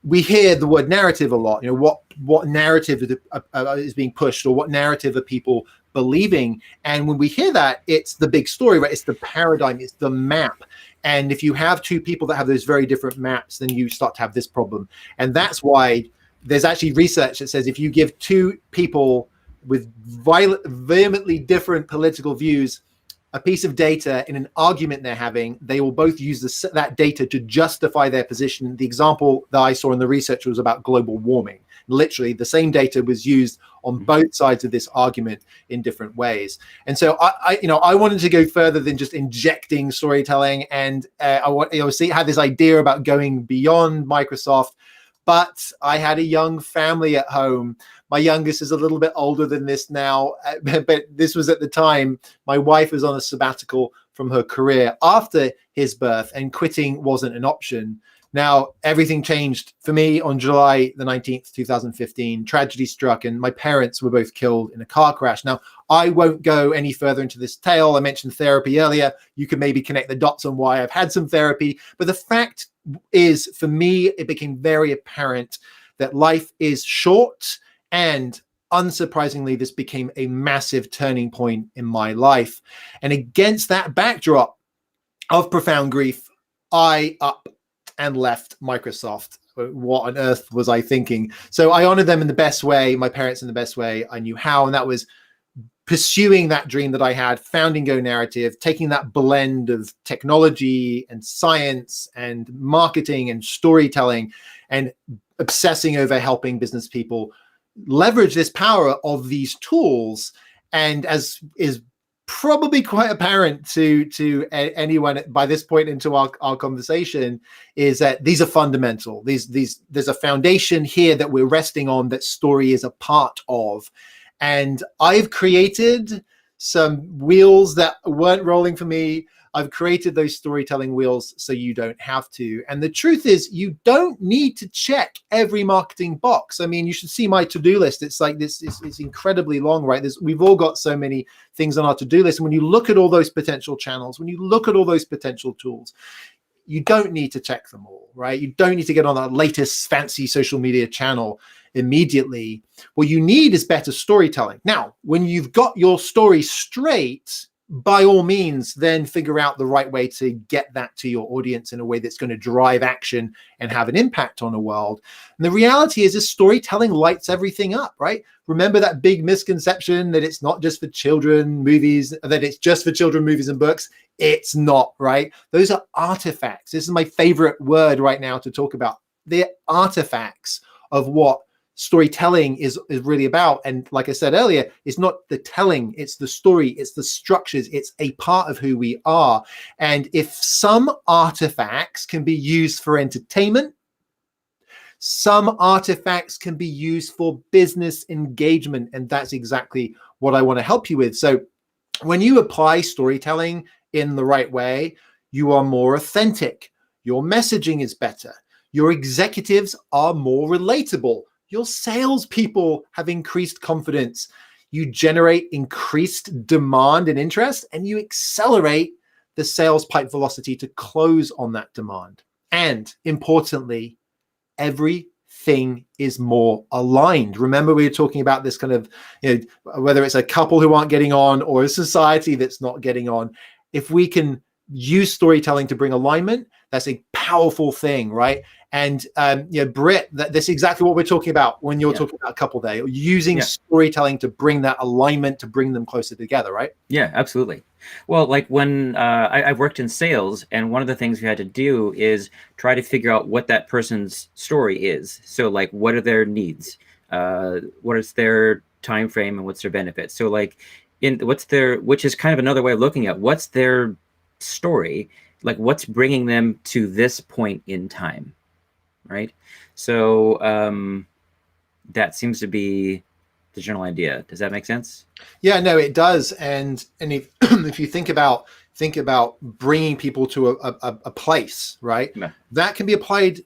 we hear the word narrative a lot. You know, what narrative is being pushed, or what narrative are people believing? And when we hear that, it's the big story, right? It's the paradigm, it's the map. And if you have 2 people that have those very different maps, then you start to have this problem. And that's why there's actually research that says if you give 2 people with vehemently different political views a piece of data in an argument they're having, they will both use that data to justify their position. The example that I saw in the research was about global warming. Literally, the same data was used on both sides of this argument in different ways. And so I wanted to go further than just injecting storytelling. And I had this idea about going beyond Microsoft, but I had a young family at home. My youngest is a little bit older than this now, but this was at the time my wife was on a sabbatical from her career after his birth, and quitting wasn't an option. Now, everything changed for me on July the 19th, 2015. Tragedy struck, and my parents were both killed in a car crash. Now, I won't go any further into this tale. I mentioned therapy earlier. You can maybe connect the dots on why I've had some therapy. But the fact is, for me, it became very apparent that life is short, and unsurprisingly, this became a massive turning point in my life. And against that backdrop of profound grief, I up and left Microsoft. What on earth was I thinking? So I honored them in the best way, my parents in the best way I knew how, and that was pursuing that dream that I had, founding Go Narrative, taking that blend of technology and science and marketing and storytelling, and obsessing over helping business people leverage this power of these tools. And as is probably quite apparent to anyone by this point into our conversation, is that these are fundamental. There's a foundation here that we're resting on, that story is a part of. And I've created some wheels that weren't rolling for me. I've created those storytelling wheels so you don't have to. And the truth is, you don't need to check every marketing box. I mean, you should see my to-do list. It's like this, it's incredibly long, right? We've all got so many things on our to-do list. And when you look at all those potential channels, when you look at all those potential tools, you don't need to check them all, right? You don't need to get on that latest fancy social media channel immediately. What you need is better storytelling. Now, when you've got your story straight, by all means, then figure out the right way to get that to your audience in a way that's going to drive action and have an impact on the world. And the reality is storytelling lights everything up, right? Remember that big misconception that it's not just for children movies, that it's just for children movies and books. It's not, right? Those are artifacts. This is my favorite word right now to talk about. They're artifacts of what storytelling is really about. And like I said earlier, it's not the telling, it's the story, it's the structures, it's a part of who we are. And if some artifacts can be used for entertainment, some artifacts can be used for business engagement. And that's exactly what I want to help you with. So when you apply storytelling in the right way, you are more authentic. Your messaging is better. Your executives are more relatable. Your salespeople have increased confidence. You generate increased demand and interest, and you accelerate the sales pipe velocity to close on that demand. And importantly, everything is more aligned. Remember, we were talking about this kind of, whether it's a couple who aren't getting on or a society that's not getting on. If we can use storytelling to bring alignment, that's a powerful thing, right? And Britt, that's exactly what we're talking about when you're talking about couple day, using storytelling to bring that alignment, to bring them closer together, right? Yeah, absolutely. Well, like when I've worked in sales, and one of the things we had to do is try to figure out what that person's story is. So like, what are their needs? What is their time frame, and what's their benefits? So like, which is kind of another way of looking at what's their story, like what's bringing them to this point in time, right? So that seems to be the general idea. Does that make sense? Yeah, no, it does. And if if you think about bringing people to a place, right? Yeah. That can be applied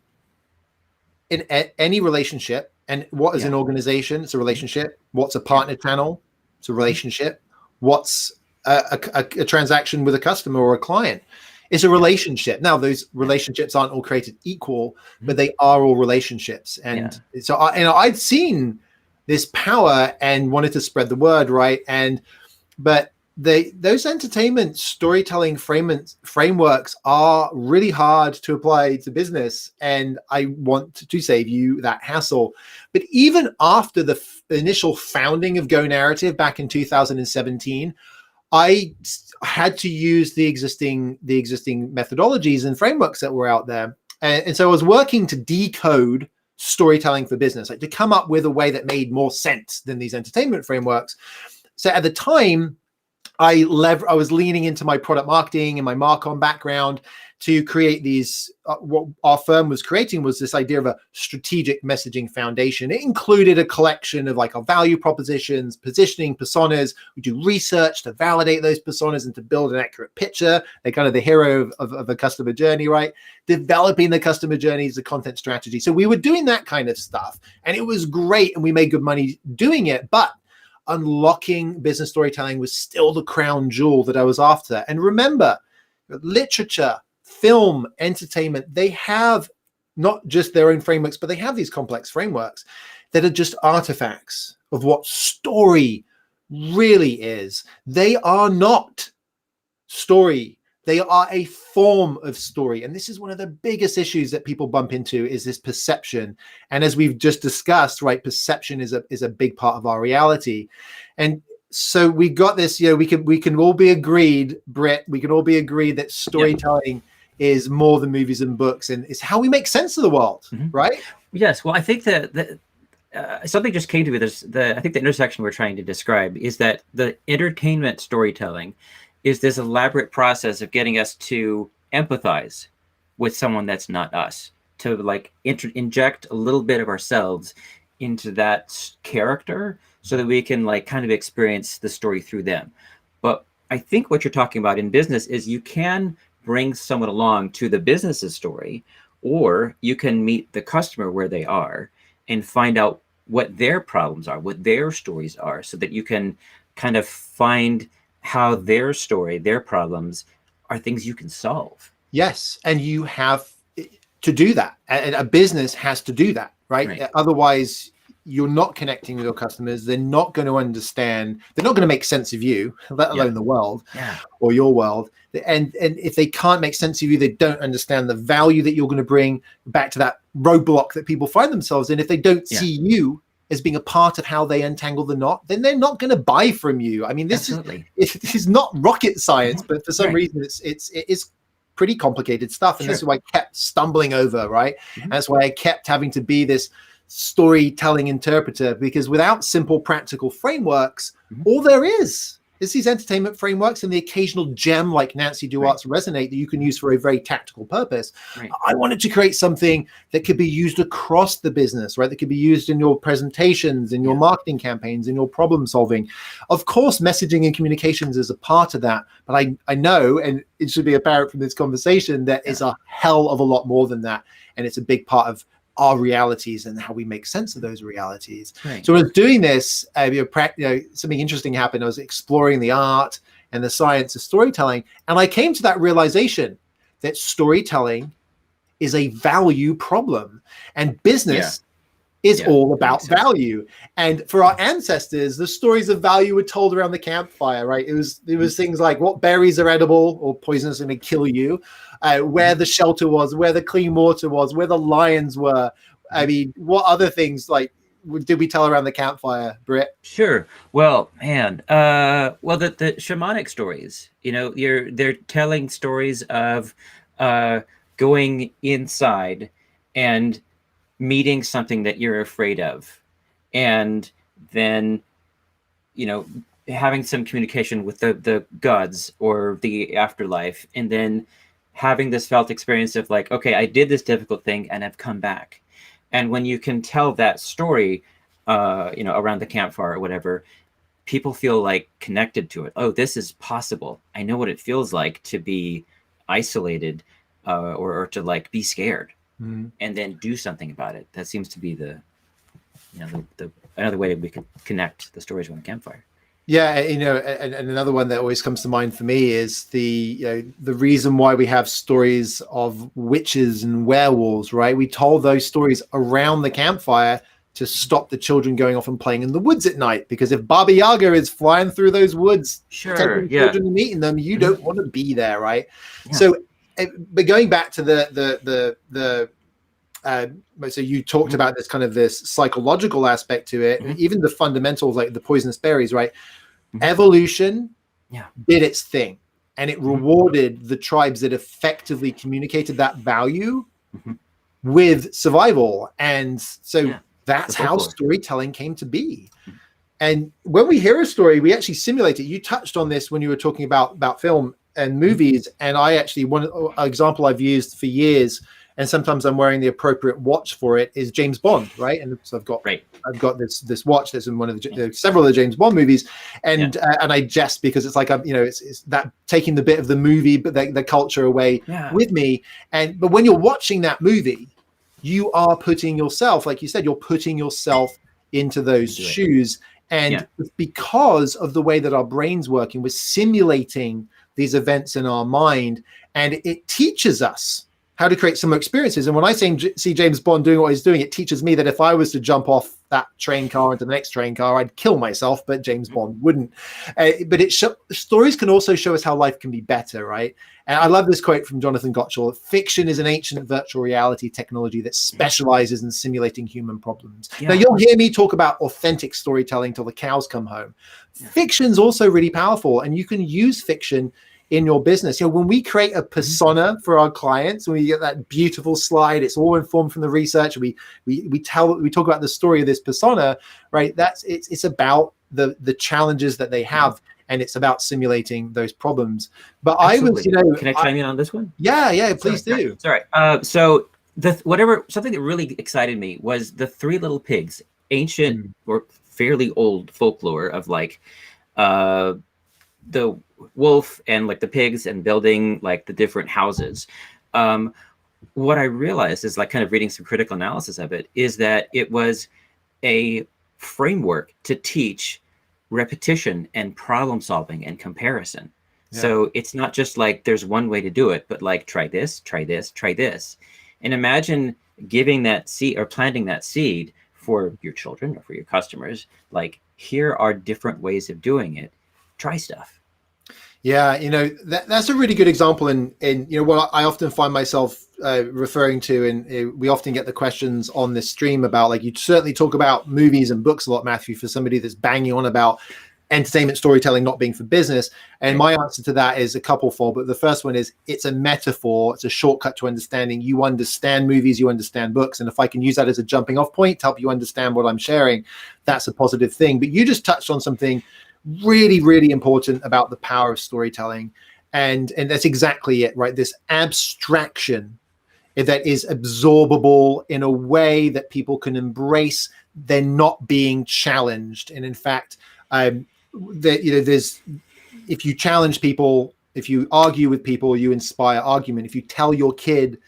in any relationship. And what is an organization? It's a relationship. What's a partner channel? It's a relationship. What's a transaction with a customer or a client? It's a relationship. Now, those relationships aren't all created equal, but they are all relationships. And so I'd seen this power and wanted to spread the word, right? But those entertainment storytelling frameworks are really hard to apply to business, and I want to save you that hassle. But even after the initial founding of Go Narrative back in 2017, I had to use the existing methodologies and frameworks that were out there. And so I was working to decode storytelling for business, like to come up with a way that made more sense than these entertainment frameworks. So at the time, I was leaning into my product marketing and my Marcom background to create these, what our firm was creating was this idea of a strategic messaging foundation. It included a collection of like our value propositions, positioning, personas. We do research to validate those personas and to build an accurate picture. They're kind of the hero of a customer journey, right? Developing the customer journey is a content strategy. So we were doing that kind of stuff, and it was great, and we made good money doing it. But unlocking business storytelling was still the crown jewel that I was after. And remember, literature, film, entertainment, they have not just their own frameworks, but they have these complex frameworks that are just artifacts of what story really is. They are not story. They are a form of story. And this is one of the biggest issues that people bump into, is this perception. And as we've just discussed, right, perception is a big part of our reality. And so we got this, we can all be agreed, Britt, we can all be agreed that storytelling is more than movies and books, and it's how we make sense of the world, right? Yes. Well, I think that something just came to me. I think the intersection we're trying to describe is that the entertainment storytelling is this elaborate process of getting us to empathize with someone that's not us, to like inject a little bit of ourselves into that character so that we can like kind of experience the story through them. But I think what you're talking about in business is you can bring someone along to the business's story, or you can meet the customer where they are and find out what their problems are, what their stories are, so that you can kind of find how their story, their problems are things you can solve. Yes. And you have to do that. And a business has to do that, right? Otherwise, you're not connecting with your customers. They're not going to understand. They're not going to make sense of you, let alone the world or your world. And if they can't make sense of you, they don't understand the value that you're going to bring, back to that roadblock that people find themselves in. If they don't see you as being a part of how they untangle the knot, then they're not going to buy from you. I mean, this is not rocket science, but for some reason it is pretty complicated stuff. And that's why I kept stumbling over, right? And that's why I kept having to be this storytelling interpreter, because without simple practical frameworks, all there is these entertainment frameworks and the occasional gem like Nancy Duart's Resonate that you can use for a very tactical purpose. I wanted to create something that could be used across the business, right? That could be used in your presentations, in your marketing campaigns, in your problem solving. Of course, messaging and communications is a part of that, but I know, and it should be apparent from this conversation, that is a hell of a lot more than that. And it's a big part of our realities and how we make sense of those realities. So I was doing this, something interesting happened. I was exploring the art and the science of storytelling, and I came to that realization that storytelling is a value problem, and business is all about value. And for our ancestors, the stories of value were told around the campfire, right? It was things like what berries are edible or poisonous and may kill you, where the shelter was, where the clean water was, where the lions were. I mean, what other things like did we tell around the campfire, Britt? Sure. Well, man, the shamanic stories, they're telling stories of going inside and meeting something that you're afraid of, and then having some communication with the gods or the afterlife, and then having this felt experience of like, okay, I did this difficult thing and I've come back. And when you can tell that story around the campfire or whatever, people feel like connected to it. Oh, this is possible. I know what it feels like to be isolated or to like be scared. And then do something about it. That seems to be the another way that we could connect the stories around the campfire. Yeah, and another one that always comes to mind for me is the reason why we have stories of witches and werewolves, right? We told those stories around the campfire to stop the children going off and playing in the woods at night, because if Baba Yaga is flying through those woods, taking children and meeting them, you don't want to be there, right? So. But going back to so you talked about this psychological aspect to it, even the fundamentals like the poisonous berries, right? Evolution did its thing, and it rewarded the tribes that effectively communicated that value with survival. And so that's how storytelling came to be. And when we hear a story, we actually simulate it. You touched on this when you were talking about film. and movies. And I actually, one example I've used for years, and sometimes I'm wearing the appropriate watch for it, is James Bond, right? And so I've got this watch that's in one of the several of the James Bond movies, and I jest because it's like it's that taking the bit of the movie but the culture away with me. But when you're watching that movie, you are putting yourself, like you said, you're putting yourself into those shoes. And because of the way that our brain's working, we're simulating these events in our mind, and it teaches us how to create similar experiences. And when I see James Bond doing what he's doing, it teaches me that if I was to jump off that train car into the next train car, I'd kill myself, but James Bond wouldn't. But stories can also show us how life can be better, right? And I love this quote from Jonathan Gottschall: "Fiction is an ancient virtual reality technology that specializes in simulating human problems." Now, you'll hear me talk about authentic storytelling till the cows come home. Fiction's also really powerful, and you can use fiction in your business. When we create a persona for our clients, when we get that beautiful slide, it's all informed from the research. We talk about the story of this persona, right? It's about the challenges that they have, and it's about simulating those problems. But Absolutely. Can I chime in on this one? Yeah, please do. Sorry. So something that really excited me was the Three Little Pigs, ancient or fairly old folklore of like the wolf and like the pigs and building like the different houses. What I realized is, like, kind of reading some critical analysis of it, is that it was a framework to teach repetition and problem solving and comparison. So it's not just like there's one way to do it, but like try this, try this, try this. And imagine giving that seed or planting that seed for your children or for your customers. Like, here are different ways of doing it. Try stuff. Yeah, that's a really good example in what I often find myself referring to, and we often get the questions on this stream about, like, you certainly talk about movies and books a lot, Matthew, for somebody that's banging on about entertainment storytelling not being for business. And my answer to that is a couple-fold, but the first one is it's a metaphor. It's a shortcut to understanding. You understand movies, you understand books, and if I can use that as a jumping off point to help you understand what I'm sharing, that's a positive thing. But you just touched on something really, really important about the power of storytelling, and that's exactly it, right? This abstraction that is absorbable in a way that people can embrace. They're not being challenged, and in fact, there's, if you challenge people, if you argue with people, you inspire argument. If you tell your kid,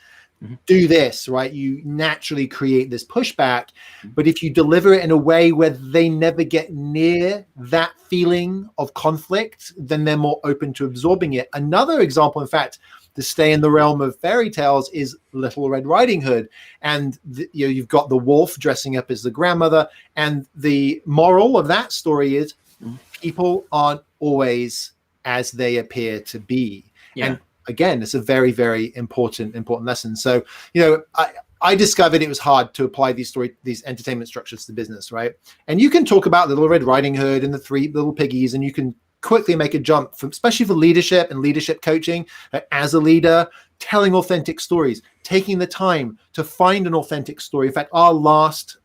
do this, right, you naturally create this pushback. But if you deliver it in a way where they never get near that feeling of conflict, then they're more open to absorbing it. Another example, in fact, to stay in the realm of fairy tales, is Little Red Riding Hood. And you've got the wolf dressing up as the grandmother, and the moral of that story is people aren't always as they appear to be. And again, it's a very, very important lesson. So, I discovered it was hard to apply these entertainment structures to business, right? And you can talk about Little Red Riding Hood and the Three Little Piggies, and you can quickly make a jump from, especially for leadership and leadership coaching, as a leader, telling authentic stories, taking the time to find an authentic story. In fact, our last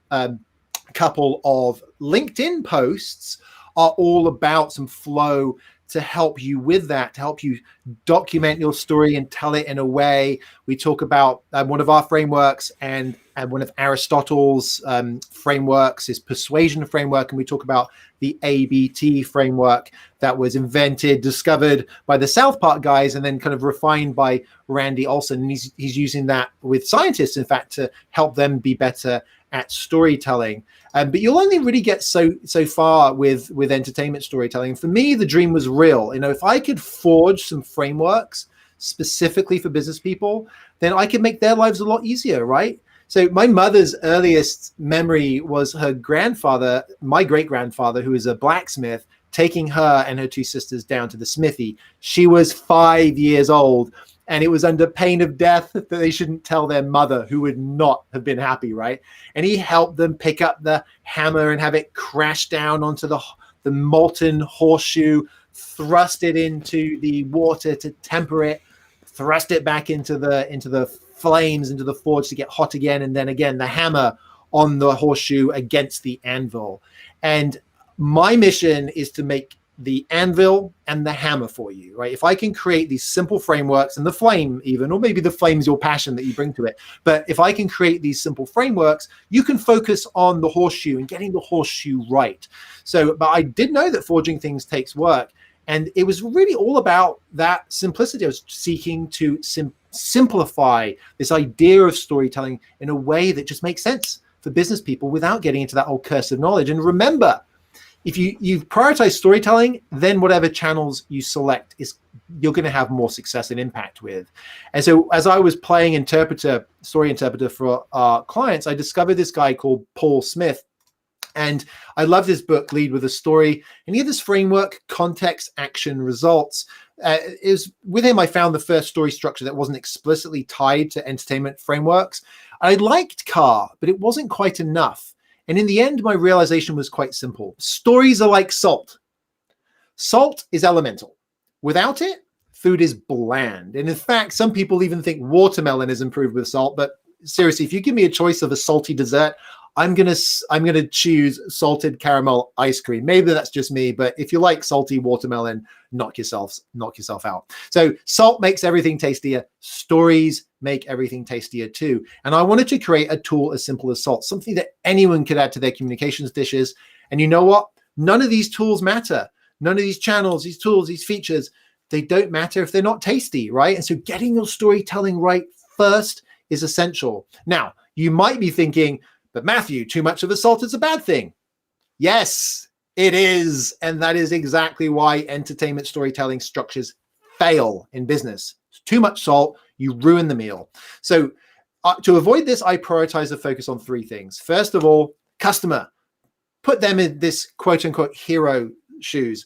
couple of LinkedIn posts are all about some flow to help you with that, to help you document your story and tell it in a way. We talk about one of our frameworks and one of Aristotle's frameworks, his persuasion framework. And we talk about the ABT framework that was discovered by the South Park guys, and then kind of refined by Randy Olson. And he's using that with scientists, in fact, to help them be better at storytelling. But you'll only really get so far with entertainment storytelling. For me, the dream was real. If I could forge some frameworks specifically for business people, then I could make their lives a lot easier, right? So my mother's earliest memory was her grandfather, my great-grandfather, who is a blacksmith, taking her and her two sisters down to the smithy. She was 5 years old, and it was under pain of death that they shouldn't tell their mother, who would not have been happy, right? And he helped them pick up the hammer and have it crash down onto the molten horseshoe, thrust it into the water to temper it, thrust it back into the flames, into the forge to get hot again, and then again the hammer on the horseshoe against the anvil. And my mission is to make the anvil and the hammer for you, right? If I can create these simple frameworks and the flame even, or maybe the flame's your passion that you bring to it. But if I can create these simple frameworks, you can focus on the horseshoe and getting the horseshoe right. So, but I did know that forging things takes work. And it was really all about that simplicity. I was seeking to simplify this idea of storytelling in a way that just makes sense for business people without getting into that whole curse of knowledge. And remember, if you prioritize storytelling, then whatever channels you select you're going to have more success and impact with. And so as I was playing story interpreter for our clients, I discovered this guy called Paul Smith. And I love this book, Lead with a Story. And he had this framework, context, action, results. With him, I found the first story structure that wasn't explicitly tied to entertainment frameworks. I liked CAR, but it wasn't quite enough. And in the end, my realization was quite simple. Stories are like salt. Salt is elemental. Without it, food is bland. And in fact, some people even think watermelon is improved with salt. But seriously, if you give me a choice of a salty dessert, I'm gonna choose salted caramel ice cream. Maybe that's just me, but if you like salty watermelon, knock yourself out. So salt makes everything tastier. Stories make everything tastier too. And I wanted to create a tool as simple as salt, something that anyone could add to their communications dishes. And you know what? None of these tools matter. None of these channels, these tools, these features, they don't matter if they're not tasty, right? And so getting your storytelling right first is essential. Now, you might be thinking, but Matthew, too much of the salt is a bad thing. Yes, it is. And that is exactly why entertainment storytelling structures fail in business. Too much salt, you ruin the meal. So to avoid this, I prioritize the focus on three things. First of all, customer. Put them in this quote unquote hero shoes.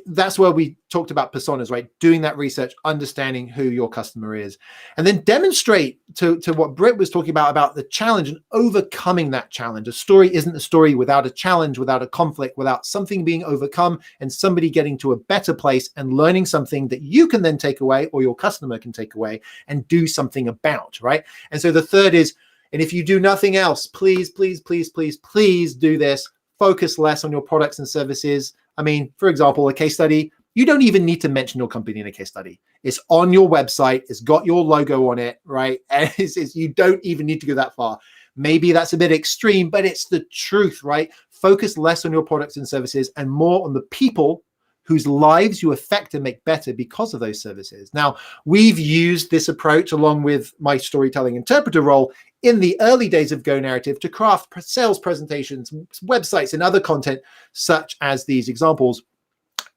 That's where we talked about personas, right? Doing that research, understanding who your customer is, and then demonstrate to what Britt was talking about the challenge and overcoming that challenge. A story isn't a story without a challenge, without a conflict, without something being overcome and somebody getting to a better place and learning something that you can then take away or your customer can take away and do something about, right? And so the third is, and if you do nothing else, please, please, please, please, please do this. Focus less on your products and services. I mean, for example, a case study, you don't even need to mention your company in a case study. It's on your website. It's got your logo on it, right? And you don't even need to go that far. Maybe that's a bit extreme, but it's the truth, right? Focus less on your products and services and more on the people whose lives you affect and make better because of those services. Now, we've used this approach along with my storytelling interpreter role in the early days of Go Narrative to craft sales presentations, websites, and other content such as these examples.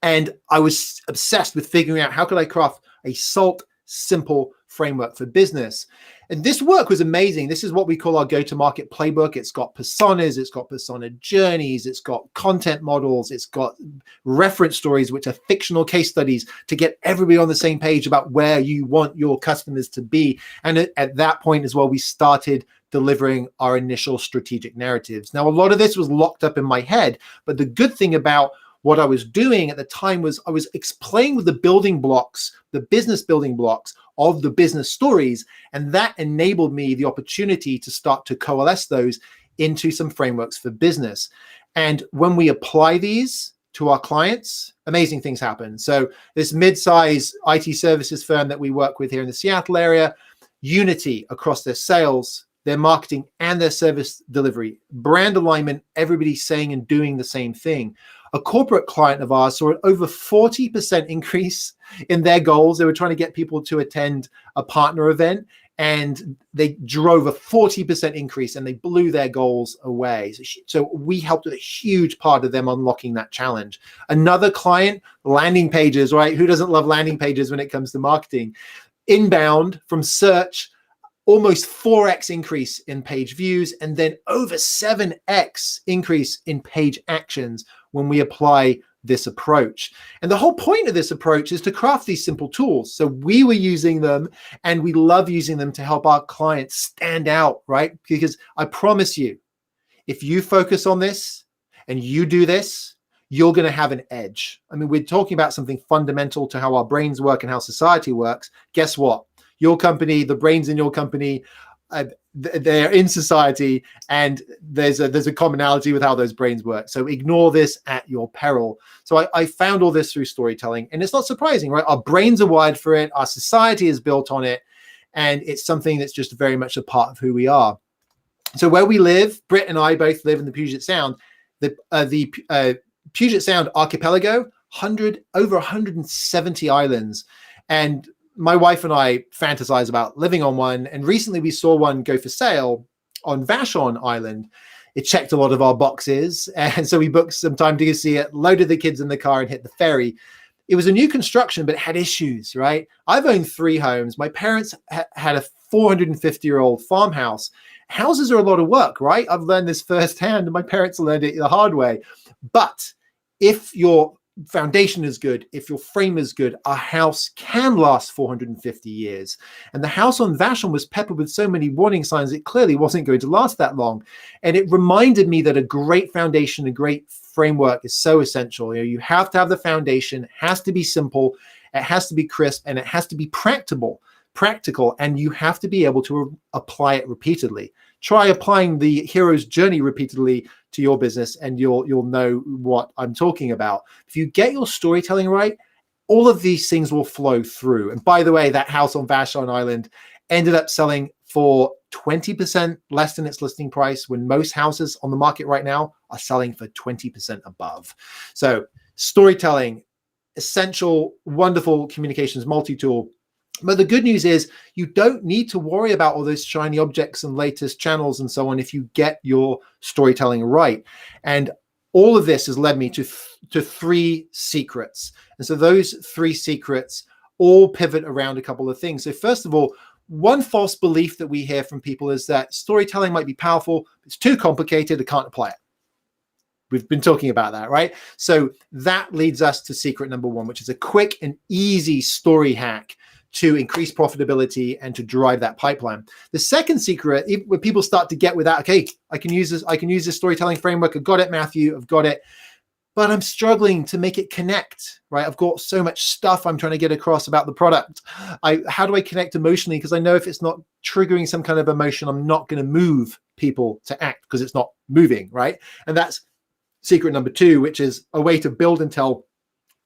And I was obsessed with figuring out how could I craft a simple framework for business. And this work was amazing. This is what we call our go-to-market playbook. It's got personas, it's got persona journeys, it's got content models, it's got reference stories, which are fictional case studies to get everybody on the same page about where you want your customers to be. And at that point as well, we started delivering our initial strategic narratives. Now, a lot of this was locked up in my head, but the good thing about what I was doing at the time was I was playing with the building blocks, the business building blocks of the business stories. And that enabled me the opportunity to start to coalesce those into some frameworks for business. And when we apply these to our clients, amazing things happen. So this mid-size IT services firm that we work with here in the Seattle area, unity across their sales, their marketing, and their service delivery, brand alignment, everybody saying and doing the same thing. A corporate client of ours saw an over 40% increase in their goals. They were trying to get people to attend a partner event, and they drove a 40% increase and they blew their goals away. So we helped with a huge part of them unlocking that challenge. Another client, landing pages, right? Who doesn't love landing pages when it comes to marketing? Inbound from search, almost 4x increase in page views, and then over 7x increase in page actions when we apply this approach. And the whole point of this approach is to craft these simple tools. So we were using them and we love using them to help our clients stand out, right? Because I promise you, if you focus on this and you do this, you're going to have an edge. I mean, we're talking about something fundamental to how our brains work and how society works. Guess what? Your company, the brains in your company, they're in society, and there's a commonality with how those brains work. So ignore this at your peril. So I found all this through storytelling, and it's not surprising, right? Our brains are wired for it. Our society is built on it, and it's something that's just very much a part of who we are. So where we live, Britt and I both live in the Puget Sound. The Puget Sound archipelago, over 170 islands, and my wife and I fantasize about living on one. And recently we saw one go for sale on Vashon Island. It checked a lot of our boxes, and so we booked some time to go see it, loaded the kids in the car, and hit the ferry. It was a new construction, but it had issues, right? I've owned 3 homes. My parents had a 450-year-old farmhouse. Houses are a lot of work, right? I've learned this firsthand, and my parents learned it the hard way. But if your foundation is good, if your frame is good, a house can last 450 years. And the house on Vashon was peppered with so many warning signs, it clearly wasn't going to last that long. And it reminded me that a great foundation, a great framework is so essential. You have to have the foundation, it has to be simple, it has to be crisp, and it has to be practical, and you have to be able to apply it repeatedly. Try applying the hero's journey repeatedly to your business, and you'll know what I'm talking about. If you get your storytelling right, all of these things will flow through. And by the way, that house on Vashon Island ended up selling for 20% less than its listing price, when most houses on the market right now are selling for 20% above. So storytelling, essential, wonderful communications multi-tool. But the good news is you don't need to worry about all those shiny objects and latest channels and so on if you get your storytelling right. And all of this has led me to 3 secrets. And so those 3 secrets all pivot around a couple of things. So first of all, one false belief that we hear from people is that storytelling might be powerful, it's too complicated, I can't apply it. We've been talking about that, right? So that leads us to secret number 1, which is a quick and easy story hack to increase profitability and to drive that pipeline. The second secret, when people start to get with that, okay, I can use this storytelling framework. I've got it, Matthew, I've got it, but I'm struggling to make it connect, right? I've got so much stuff I'm trying to get across about the product. How do I connect emotionally? Because I know if it's not triggering some kind of emotion, I'm not going to move people to act because it's not moving, right? And that's secret number 2, which is a way to build and tell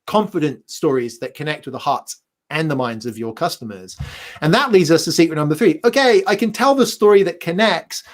confident stories that connect with the hearts and the minds of your customers. And that leads us to secret number 3. Okay, I can tell the story that connects,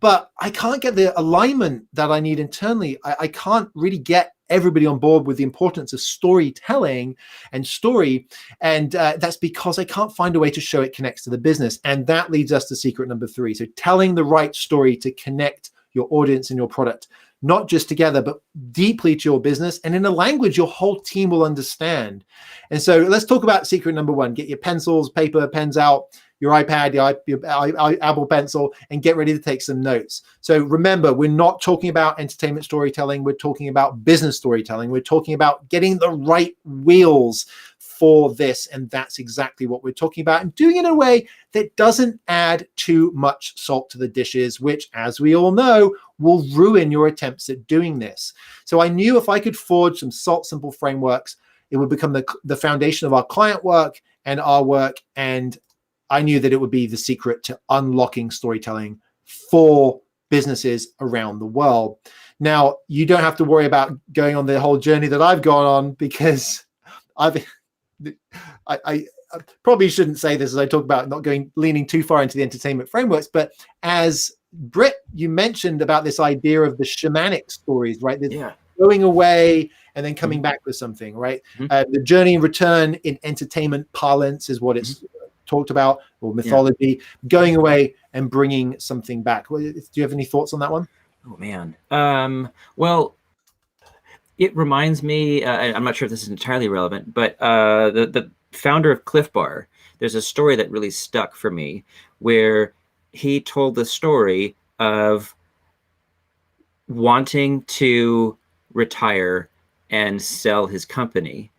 but I can't get the alignment that I need internally. I can't really get everybody on board with the importance of storytelling and story. And that's because I can't find a way to show it connects to the business. And that leads us to secret number 3. So telling the right story to connect your audience and your product, not just together, but deeply to your business and in a language your whole team will understand. And so let's talk about secret number 1. Get your pencils, paper, pens out, your iPad, your Apple Pencil, and get ready to take some notes. So remember, we're not talking about entertainment storytelling. We're talking about business storytelling. We're talking about getting the right wheels for this. And that's exactly what we're talking about, and doing it in a way that doesn't add too much salt to the dishes, which, as we all know, will ruin your attempts at doing this. So I knew if I could forge some salt simple frameworks, it would become the foundation of our client work and our work. And I knew that it would be the secret to unlocking storytelling for businesses around the world. Now, you don't have to worry about going on the whole journey that I've gone on, because I probably shouldn't say this as I talk about not leaning too far into the entertainment frameworks, but as Britt, you mentioned about this idea of the shamanic stories, right? Going away and then coming back with something, right? The journey and return in entertainment parlance is what it's talked about, or mythology, going away and bringing something back. Do you have any thoughts on that one? Oh, man. Well, it reminds me, I'm not sure if this is entirely relevant, but the founder of Cliff Bar, there's a story that really stuck for me where he told the story of wanting to retire and sell his company.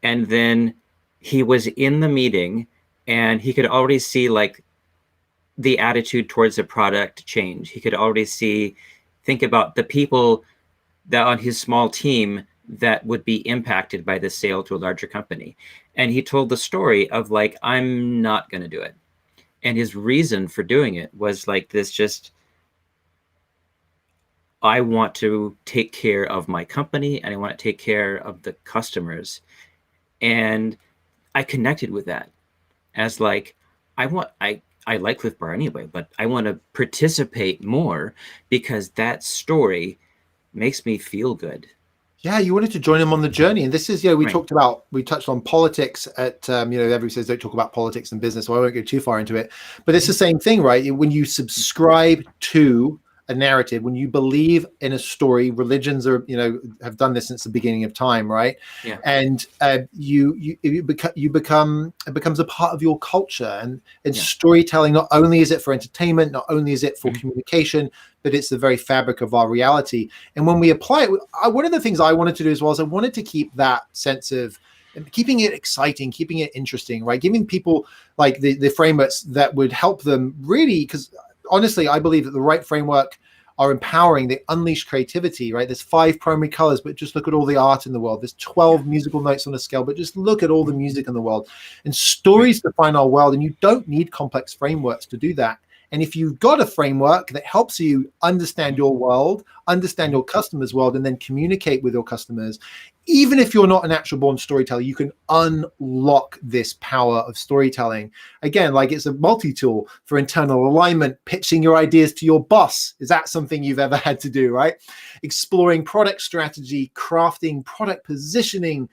And then he was in the meeting and he could already see like the attitude towards the product change. He could already think about the people that on his small team that would be impacted by the sale to a larger company. And he told the story of like, I'm not going to do it. And his reason for doing it was like this, just, I want to take care of my company and I want to take care of the customers. And I connected with that as like, I like Cliff Bar anyway, but I want to participate more because that story makes me feel good. Yeah, you wanted to join him on the journey. And this is, we Right. we touched on politics at, everybody says don't talk about politics and business, so I won't go too far into it. But it's the same thing, right? When you subscribe to a narrative, when you believe in a story, religions are, have done this since the beginning of time, right? Yeah. And it becomes a part of your culture. And storytelling, not only is it for entertainment, not only is it for communication, but it's the very fabric of our reality. And when we apply it, one of the things I wanted to do as well is I wanted to keep that sense of keeping it exciting, keeping it interesting, right? Giving people like the frameworks that would help them really, because honestly, I believe that the right framework are empowering, they unleash creativity, right? There's 5 primary colors, but just look at all the art in the world. There's 12 musical notes on a scale, but just look at all the music in the world. And stories define our world, and you don't need complex frameworks to do that. And if you've got a framework that helps you understand your world, understand your customers' world, and then communicate with your customers, even if you're not a natural born storyteller, you can unlock this power of storytelling. Again, like it's a multi-tool for internal alignment, pitching your ideas to your boss. Is that something you've ever had to do, right? Exploring product strategy, crafting product positioning,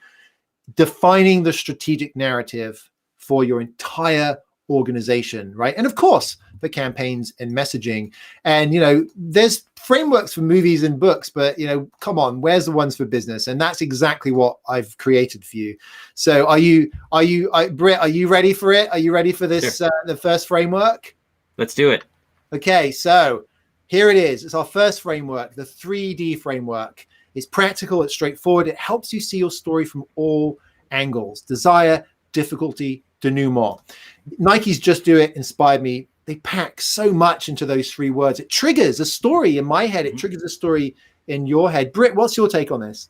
defining the strategic narrative for your entire organization, right? And of course, for campaigns and messaging. And, there's frameworks for movies and books, but, come on, where's the ones for business? And that's exactly what I've created for you. So Britt, are you ready for it? Are you ready for this, Sure. The first framework? Let's do it. Okay, so here it is. It's our first framework, the 3D framework. It's practical, it's straightforward. It helps you see your story from all angles: desire, difficulty, denouement. Nike's Just Do It inspired me. They pack so much into those 3 words. It triggers a story in my head. It triggers a story in your head. Britt, what's your take on this?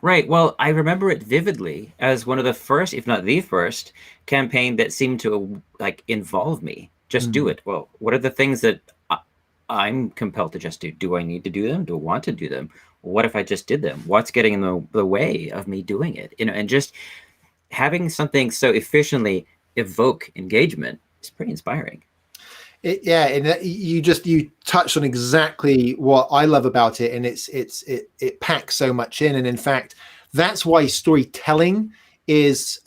Right. Well, I remember it vividly as one of the first, if not the first, campaign that seemed to like involve me. Just do it. Well, what are the things that I'm compelled to just do? Do I need to do them? Do I want to do them? What if I just did them? What's getting in the way of me doing it? And just having something so efficiently evoke engagement is pretty inspiring. And you touched on exactly what I love about it, and it packs so much in. And in fact, that's why storytelling is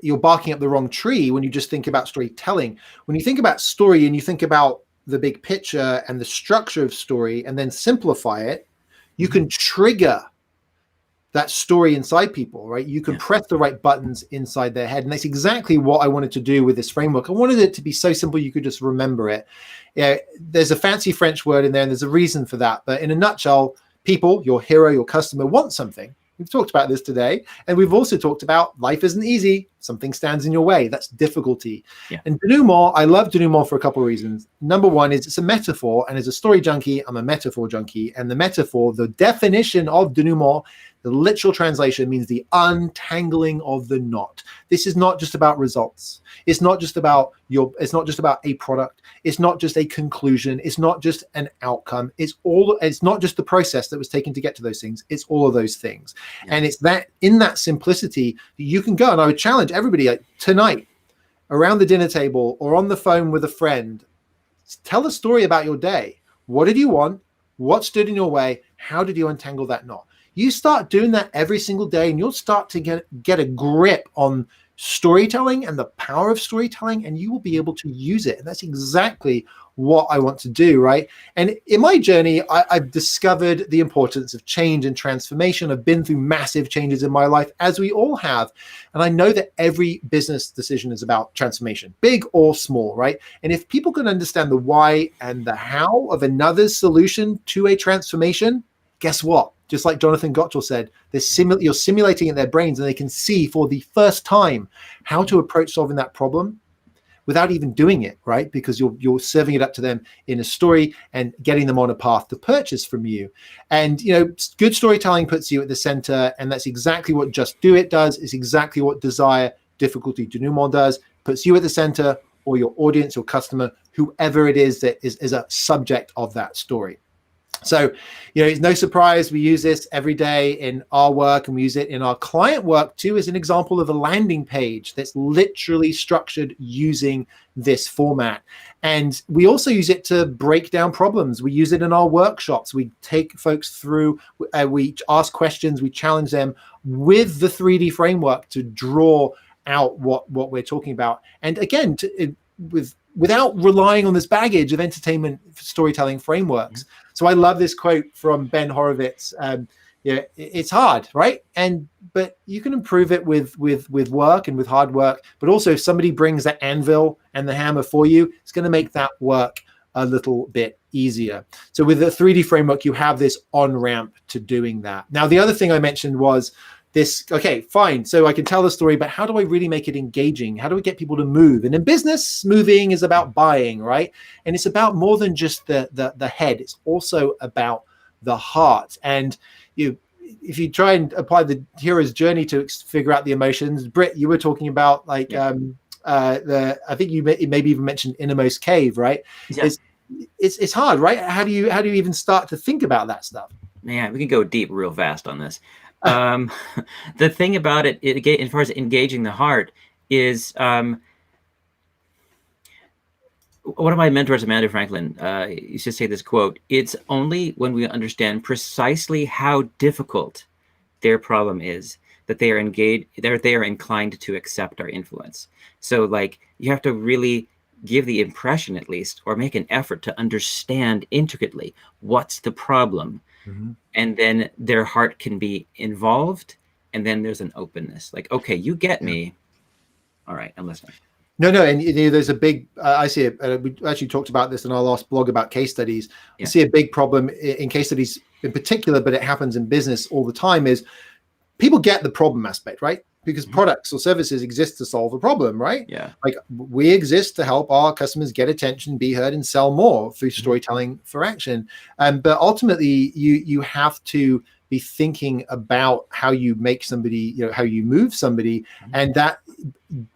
you're barking up the wrong tree when you just think about storytelling. When you think about story and you think about the big picture and the structure of story, and then simplify it, you can trigger that story inside people, right? You can press the right buttons inside their head. And that's exactly what I wanted to do with this framework. I wanted it to be so simple you could just remember it. There's a fancy French word in there, and there's a reason for that. But in a nutshell, people, your hero, your customer, want something. We've talked about this today. And we've also talked about life isn't easy. Something stands in your way. That's difficulty. And denouement, I love denouement for a couple of reasons. Number one is it's a metaphor. And as a story junkie, I'm a metaphor junkie. And the metaphor, the definition of denouement, the literal translation means the untangling of the knot. This is not just about results. It's not just about a product. It's not just a conclusion. It's not just an outcome. It's not just the process that was taken to get to those things. It's all of those things. And it's that in that simplicity you can go. And I would challenge everybody, like, tonight around the dinner table or on the phone with a friend, tell a story about your day. What did you want? What stood in your way? How did you untangle that knot? You start doing that every single day, and you'll start to get a grip on storytelling and the power of storytelling, and you will be able to use it. And that's exactly what I want to do, right? And in my journey, I've discovered the importance of change and transformation. I've been through massive changes in my life, as we all have. And I know that every business decision is about transformation, big or small, right? And if people can understand the why and the how of another's solution to a transformation, guess what? Just like Jonathan Gottschall said, you're simulating in their brains, and they can see for the first time how to approach solving that problem without even doing it, right? Because you're serving it up to them in a story and getting them on a path to purchase from you. And, good storytelling puts you at the center, and that's exactly what Just Do It does. It's exactly what desire, difficulty, denouement does. Puts you at the center, or your audience, your customer, whoever it is that is a subject of that story. So, it's no surprise we use this every day in our work, and we use it in our client work too, as an example of a landing page that's literally structured using this format. And we also use it to break down problems. We use it in our workshops. We take folks through, we ask questions, we challenge them with the 3D framework to draw out what we're talking about. And again, without relying on this baggage of entertainment storytelling frameworks. So I love this quote from Ben Horowitz. It's hard, right? But you can improve it with work and with hard work. But also, if somebody brings the anvil and the hammer for you, it's going to make that work a little bit easier. So with the 3D framework, you have this on-ramp to doing that. Now, the other thing I mentioned was this, okay, fine. So I can tell the story, but how do I really make it engaging? How do we get people to move? And in business, moving is about buying, right? And it's about more than just the head. It's also about the heart. And if you try and apply the hero's journey to figure out the emotions, Britt, you were talking about I think you maybe even mentioned Innermost Cave, right? Yeah. It's hard, right? How do you even start to think about that stuff? Man, we can go deep real fast on this. The thing about it, as far as engaging the heart, is one of my mentors, Amanda Franklin, used to say this quote: "It's only when we understand precisely how difficult their problem is that they are engaged, that they are inclined to accept our influence." So, you have to really give the impression, at least, or make an effort to understand intricately what's the problem. Mm-hmm. And then their heart can be involved, and then there's an openness. Okay, you get me. All right, I'm listening. No, and there's a big, I see it, we actually talked about this in our last blog about case studies. I see a big problem in case studies in particular, but it happens in business all the time, is people get the problem aspect, right? Because products or services exist to solve a problem, right? Yeah. We exist to help our customers get attention, be heard, and sell more through storytelling for action. But ultimately, you have to be thinking about how you make somebody, how you move somebody, and that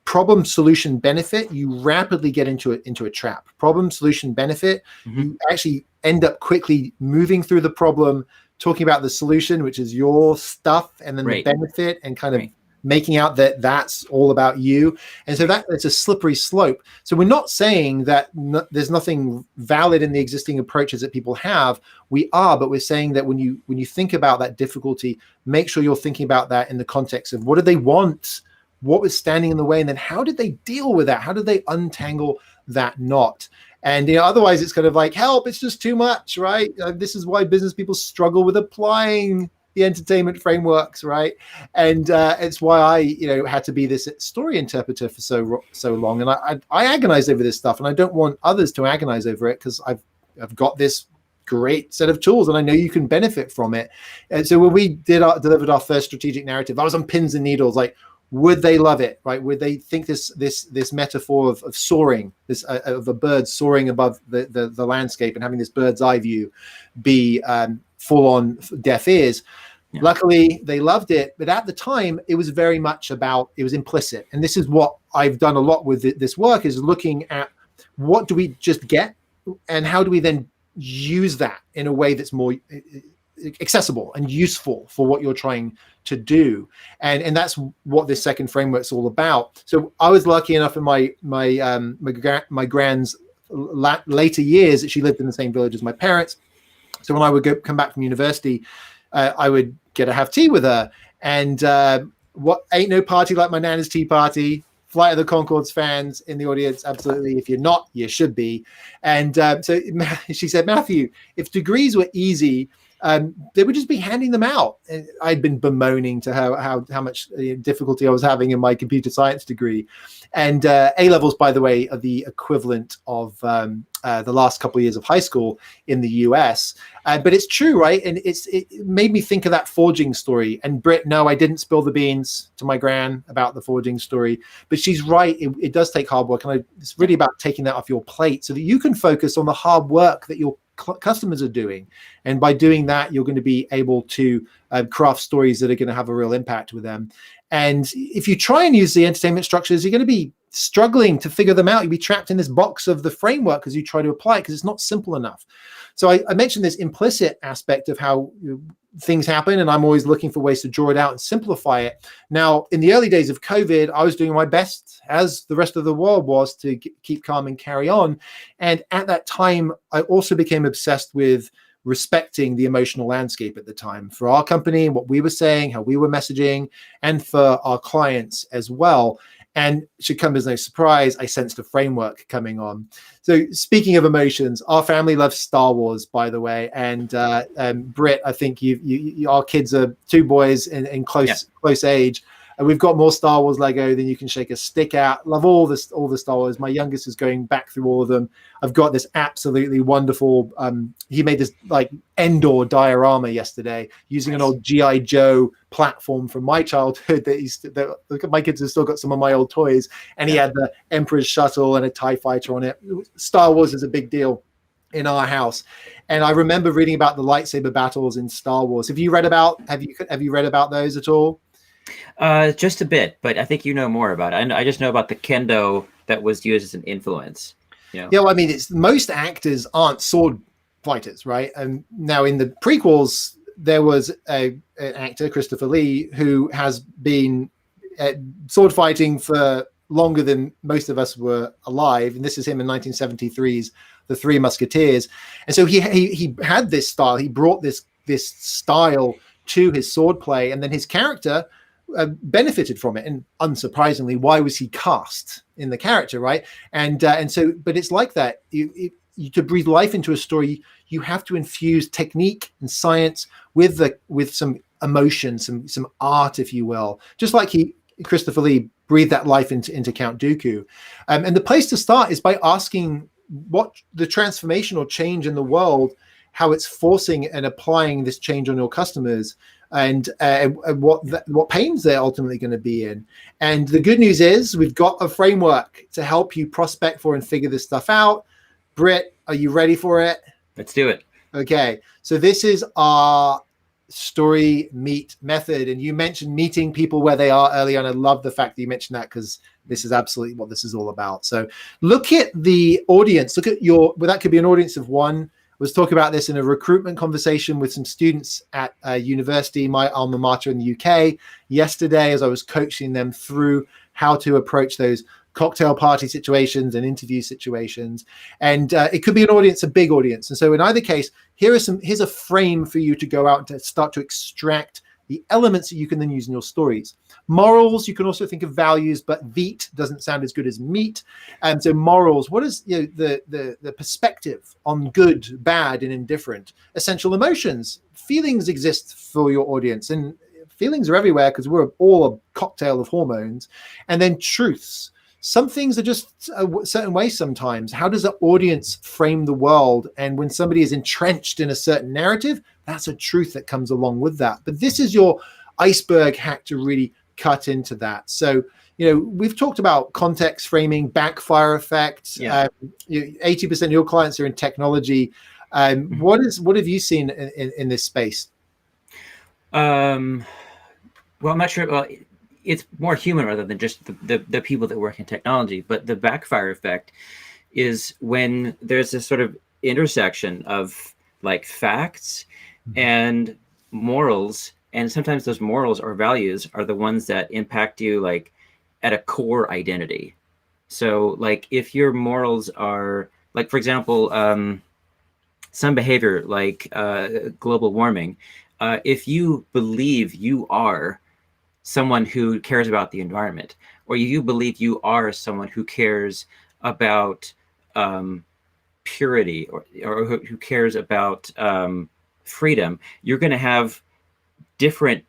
problem solution benefit, you rapidly get into a trap. Problem solution benefit, you actually end up quickly moving through the problem, talking about the solution, which is your stuff, and then the benefit, and kind of making out that that's all about you. And so it's a slippery slope. So we're not saying that there's nothing valid in the existing approaches that people have. We are, but we're saying that when you think about that difficulty, make sure you're thinking about that in the context of what do they want? What was standing in the way? And then how did they deal with that? How did they untangle that knot? And otherwise it's kind of like, help, it's just too much, right? This is why business people struggle with applying the entertainment frameworks, right? And it's why I, had to be this story interpreter for so long. And I agonize over this stuff, and I don't want others to agonize over it, because I've got this great set of tools, and I know you can benefit from it. And so when we delivered our first strategic narrative, I was on pins and needles, would they love it, right? Would they think this metaphor of soaring, of a bird soaring above the landscape and having this bird's eye view be full on deaf ears? Yeah. Luckily, they loved it. But at the time, it was very much it was implicit. And this is what I've done a lot with this work, is looking at what do we just get, and how do we then use that in a way that's more accessible and useful for what you're trying to do. And that's what this second framework's all about. So I was lucky enough in my grand's later years that she lived in the same village as my parents. So when I would come back from university, I would get to have tea with her. And what ain't no party like my nana's tea party. Flight of the Conchords fans in the audience, absolutely. If you're not, you should be. And so she said, Matthew, if degrees were easy, they would just be handing them out. And I'd been bemoaning to her how much difficulty I was having in my computer science degree. And A-levels, by the way, are the equivalent of the last couple of years of high school in the US. But it's true, right? And it made me think of that forging story. And Britt, no, I didn't spill the beans to my gran about the forging story. But she's right. It does take hard work. And it's really about taking that off your plate so that you can focus on the hard work that your customers are doing. And by doing that, you're going to be able to craft stories that are going to have a real impact with them. And if you try and use the entertainment structures, you're going to be struggling to figure them out. You'd be trapped in this box of the framework as you try to apply it, because it's not simple enough. So I mentioned this implicit aspect of how things happen, and I'm always looking for ways to draw it out and simplify it. Now, in the early days of COVID, I was doing my best, as the rest of the world was, to keep calm and carry on. And at that time, I also became obsessed with respecting the emotional landscape at the time for our company and what we were saying, how we were messaging, and for our clients as well. And it should come as no surprise, I sensed a framework coming on. So speaking of emotions, our family loves Star Wars, by the way. And Britt, I think our kids are 2 boys in close age. And we've got more Star Wars Lego than you can shake a stick at. Love all the Star Wars. My youngest is going back through all of them. I've got this absolutely wonderful, he made this like Endor diorama yesterday using an old G.I. Joe platform from my childhood that my kids have still got some of my old toys. And he had the Emperor's shuttle and a TIE fighter on it. Star Wars is a big deal in our house. And I remember reading about the lightsaber battles in Star Wars. Have you read about those at all? Just a bit, but I think you know more about it. I just know about the kendo that was used as an influence. Yeah, well, I mean, most actors aren't sword fighters, right? And now in the prequels, there was an actor, Christopher Lee, who has been sword fighting for longer than most of us were alive. And this is him in 1973's The Three Musketeers. And so he had this style. He brought this style to his sword play, and then his character benefited from it. And unsurprisingly, why was he cast in the character, right? And so, but it's like that. You to breathe life into a story, you have to infuse technique and science with some emotion, some art, if you will. Just like Christopher Lee breathed that life into Count Dooku. And the place to start is by asking what the transformational change in the world, how it's forcing and applying this change on your customers, and what pains they're ultimately going to be in. And the good news is we've got a framework to help you prospect for and figure this stuff out. Britt, are you ready for it? Let's do it. Okay, so this is our story meet method. And you mentioned meeting people where they are earlier, and I love the fact that you mentioned that, because this is absolutely what this is all about. So look at the audience. Look at that could be an audience of one. I was talking about this in a recruitment conversation with some students at university, my alma mater in the UK, yesterday, as I was coaching them through how to approach those cocktail party situations and interview situations. And it could be an audience, a big audience. And so in either case, here's a frame for you to go out and to start to extract the elements that you can then use in your stories. Morals, you can also think of values, but veet doesn't sound as good as meat. And so morals, what is the perspective on good, bad, and indifferent? Essential emotions, feelings exist for your audience, and feelings are everywhere because we're all a cocktail of hormones. And then truths. Some things are just a certain way sometimes. How does the audience frame the world? And when somebody is entrenched in a certain narrative, that's a truth that comes along with that. But this is your iceberg hack to really cut into that. So, we've talked about context framing, backfire effects. 80% of your clients are in technology. What have you seen in this space? Well, I'm not sure. Well, it's more human rather than just the people that work in technology. But the backfire effect is when there's this sort of intersection of like facts and morals, and sometimes those morals or values are the ones that impact you like at a core identity. So like if your morals are like, for example, some behavior like global warming, if you believe you are someone who cares about the environment, or you believe you are someone who cares about purity, or who cares about freedom, you're going to have different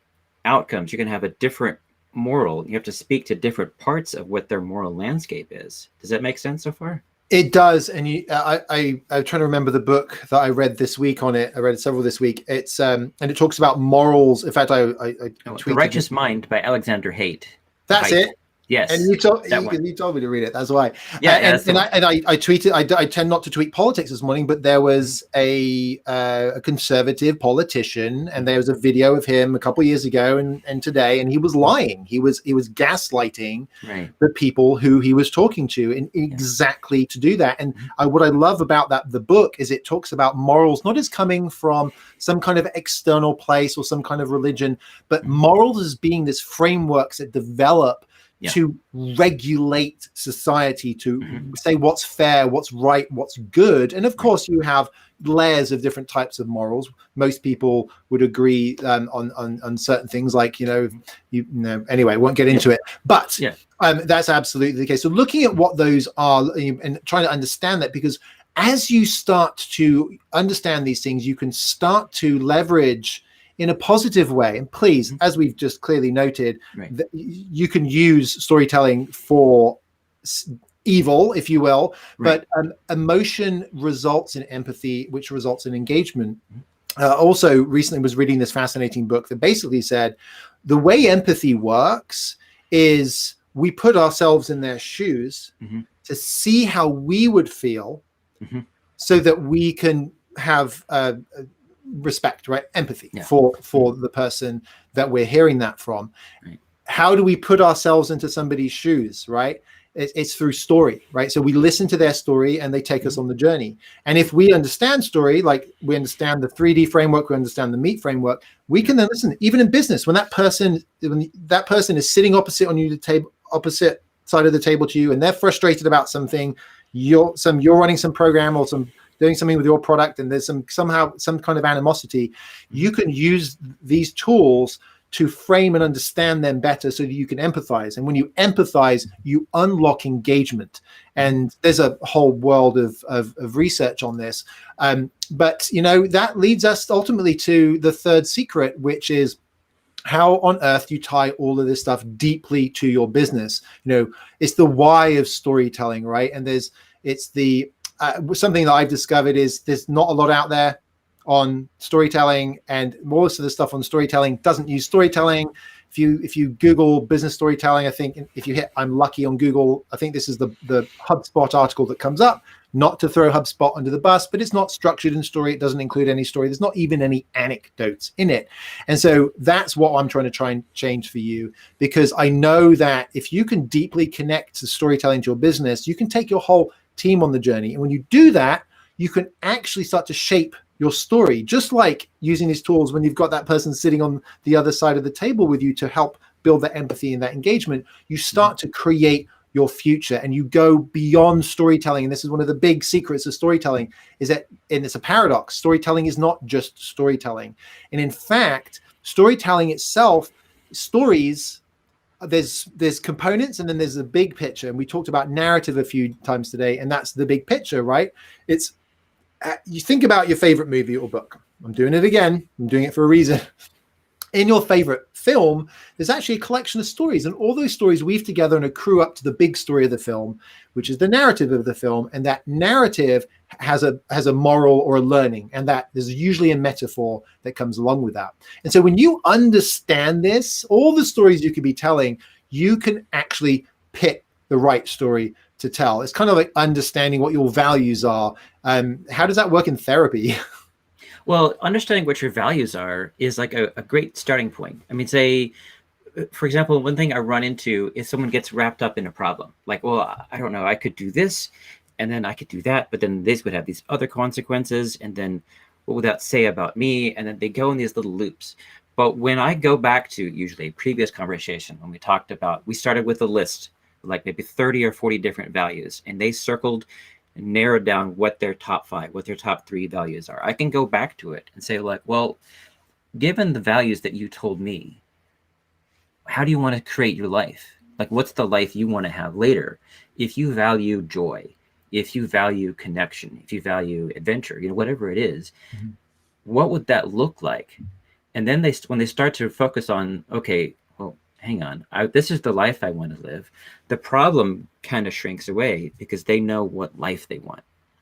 outcomes. You're going to have a different moral. You have to speak to different parts of what their moral landscape is. Does that make sense so far? It does. And I'm trying to remember the book that I read this week on it. I read several this week. It's and it talks about morals. In fact, I The Righteous Mind by Alexander Haidt. That's it. Yes, And that one. you told me to read it. That's why. Yeah, yeah, that's the one. I tweeted. I tend not to tweet politics this morning, but there was a conservative politician, and there was a video of him a couple of years ago and today, and he was lying. He was gaslighting Right. the people who he was talking to, and exactly to do that. And what I love about the book is it talks about morals not as coming from some kind of external place or some kind of religion, but morals as being this frameworks that develop to regulate society, to say what's fair, what's right, what's good. And of course, you have layers of different types of morals. Most people would agree on certain things, like, anyway, won't get into it. But that's absolutely the case. So looking at what those are and trying to understand that, because as you start to understand these things, you can start to leverage in a positive way. And please, as we've just clearly noted, that you can use storytelling for evil, if you will, but emotion results in empathy, which results in engagement. Also recently was reading this fascinating book that basically said the way empathy works is we put ourselves in their shoes to see how we would feel so that we can have respect, right? Empathy for the person that we're hearing that from. How do we put ourselves into somebody's shoes, right? It's through story, right? So we listen to their story and they take us on the journey. And if we understand story, like we understand the 3D framework, we understand the meat framework, we can then listen. Even in business, when that person is sitting opposite on you, the table, opposite side of the table to you, and they're frustrated about something, you're running some program or doing something with your product, and there's somehow some kind of animosity, you can use these tools to frame and understand them better so that you can empathize. And when you empathize, you unlock engagement. And there's a whole world of research on this. But that leads us ultimately to the third secret, which is how on earth you tie all of this stuff deeply to your business. It's the why of storytelling, right? And it's the something that I've discovered is there's not a lot out there on storytelling, and most of the stuff on storytelling doesn't use storytelling. If you Google business storytelling, I think if you hit "I'm lucky" on Google, I think this is the HubSpot article that comes up. Not to throw HubSpot under the bus, but it's not structured in story. It doesn't include any story. There's not even any anecdotes in it. And so that's what I'm trying to change for you, because I know that if you can deeply connect to storytelling to your business, you can take your whole team on the journey. And when you do that, you can actually start to shape your story, just like using these tools when you've got that person sitting on the other side of the table with you to help build that empathy and that engagement. You start to create your future, and you go beyond storytelling. And this is one of the big secrets of storytelling, is that, and it's a paradox, storytelling is not just storytelling. And in fact, storytelling itself, stories, there's components, and then there's the big picture. And we talked about narrative a few times today, and that's the big picture, right? It's you think about your favorite movie or book. I'm doing it again. I'm doing it for a reason. In your favorite film, there's actually a collection of stories, and all those stories weave together and accrue up to the big story of the film, which is the narrative of the film. And that narrative has a moral or a learning, and that there's usually a metaphor that comes along with that. And so when you understand this, all the stories you could be telling, you can actually pick the right story to tell. It's kind of like understanding what your values are. How does that work in therapy? Well, understanding what your values are is like a great starting point. I mean, say, for example, one thing I run into is someone gets wrapped up in a problem. Like, well, I don't know, I could do this, and then I could do that, but then this would have these other consequences, and then what would that say about me? And then they go in these little loops. But when I go back to usually a previous conversation, when we started with a list, like maybe 30 or 40 different values, and they circled and narrowed down what their top 5, what their top 3 values are. I can go back to it and say, like, well, given the values that you told me, how do you want to create your life? Like, what's the life you want to have later? If you value joy, if you value connection, if you value adventure, whatever it is, what would that look like? And then when they start to focus on, okay, well, hang on, this is the life I want to live, the problem kind of shrinks away because they know what life they want.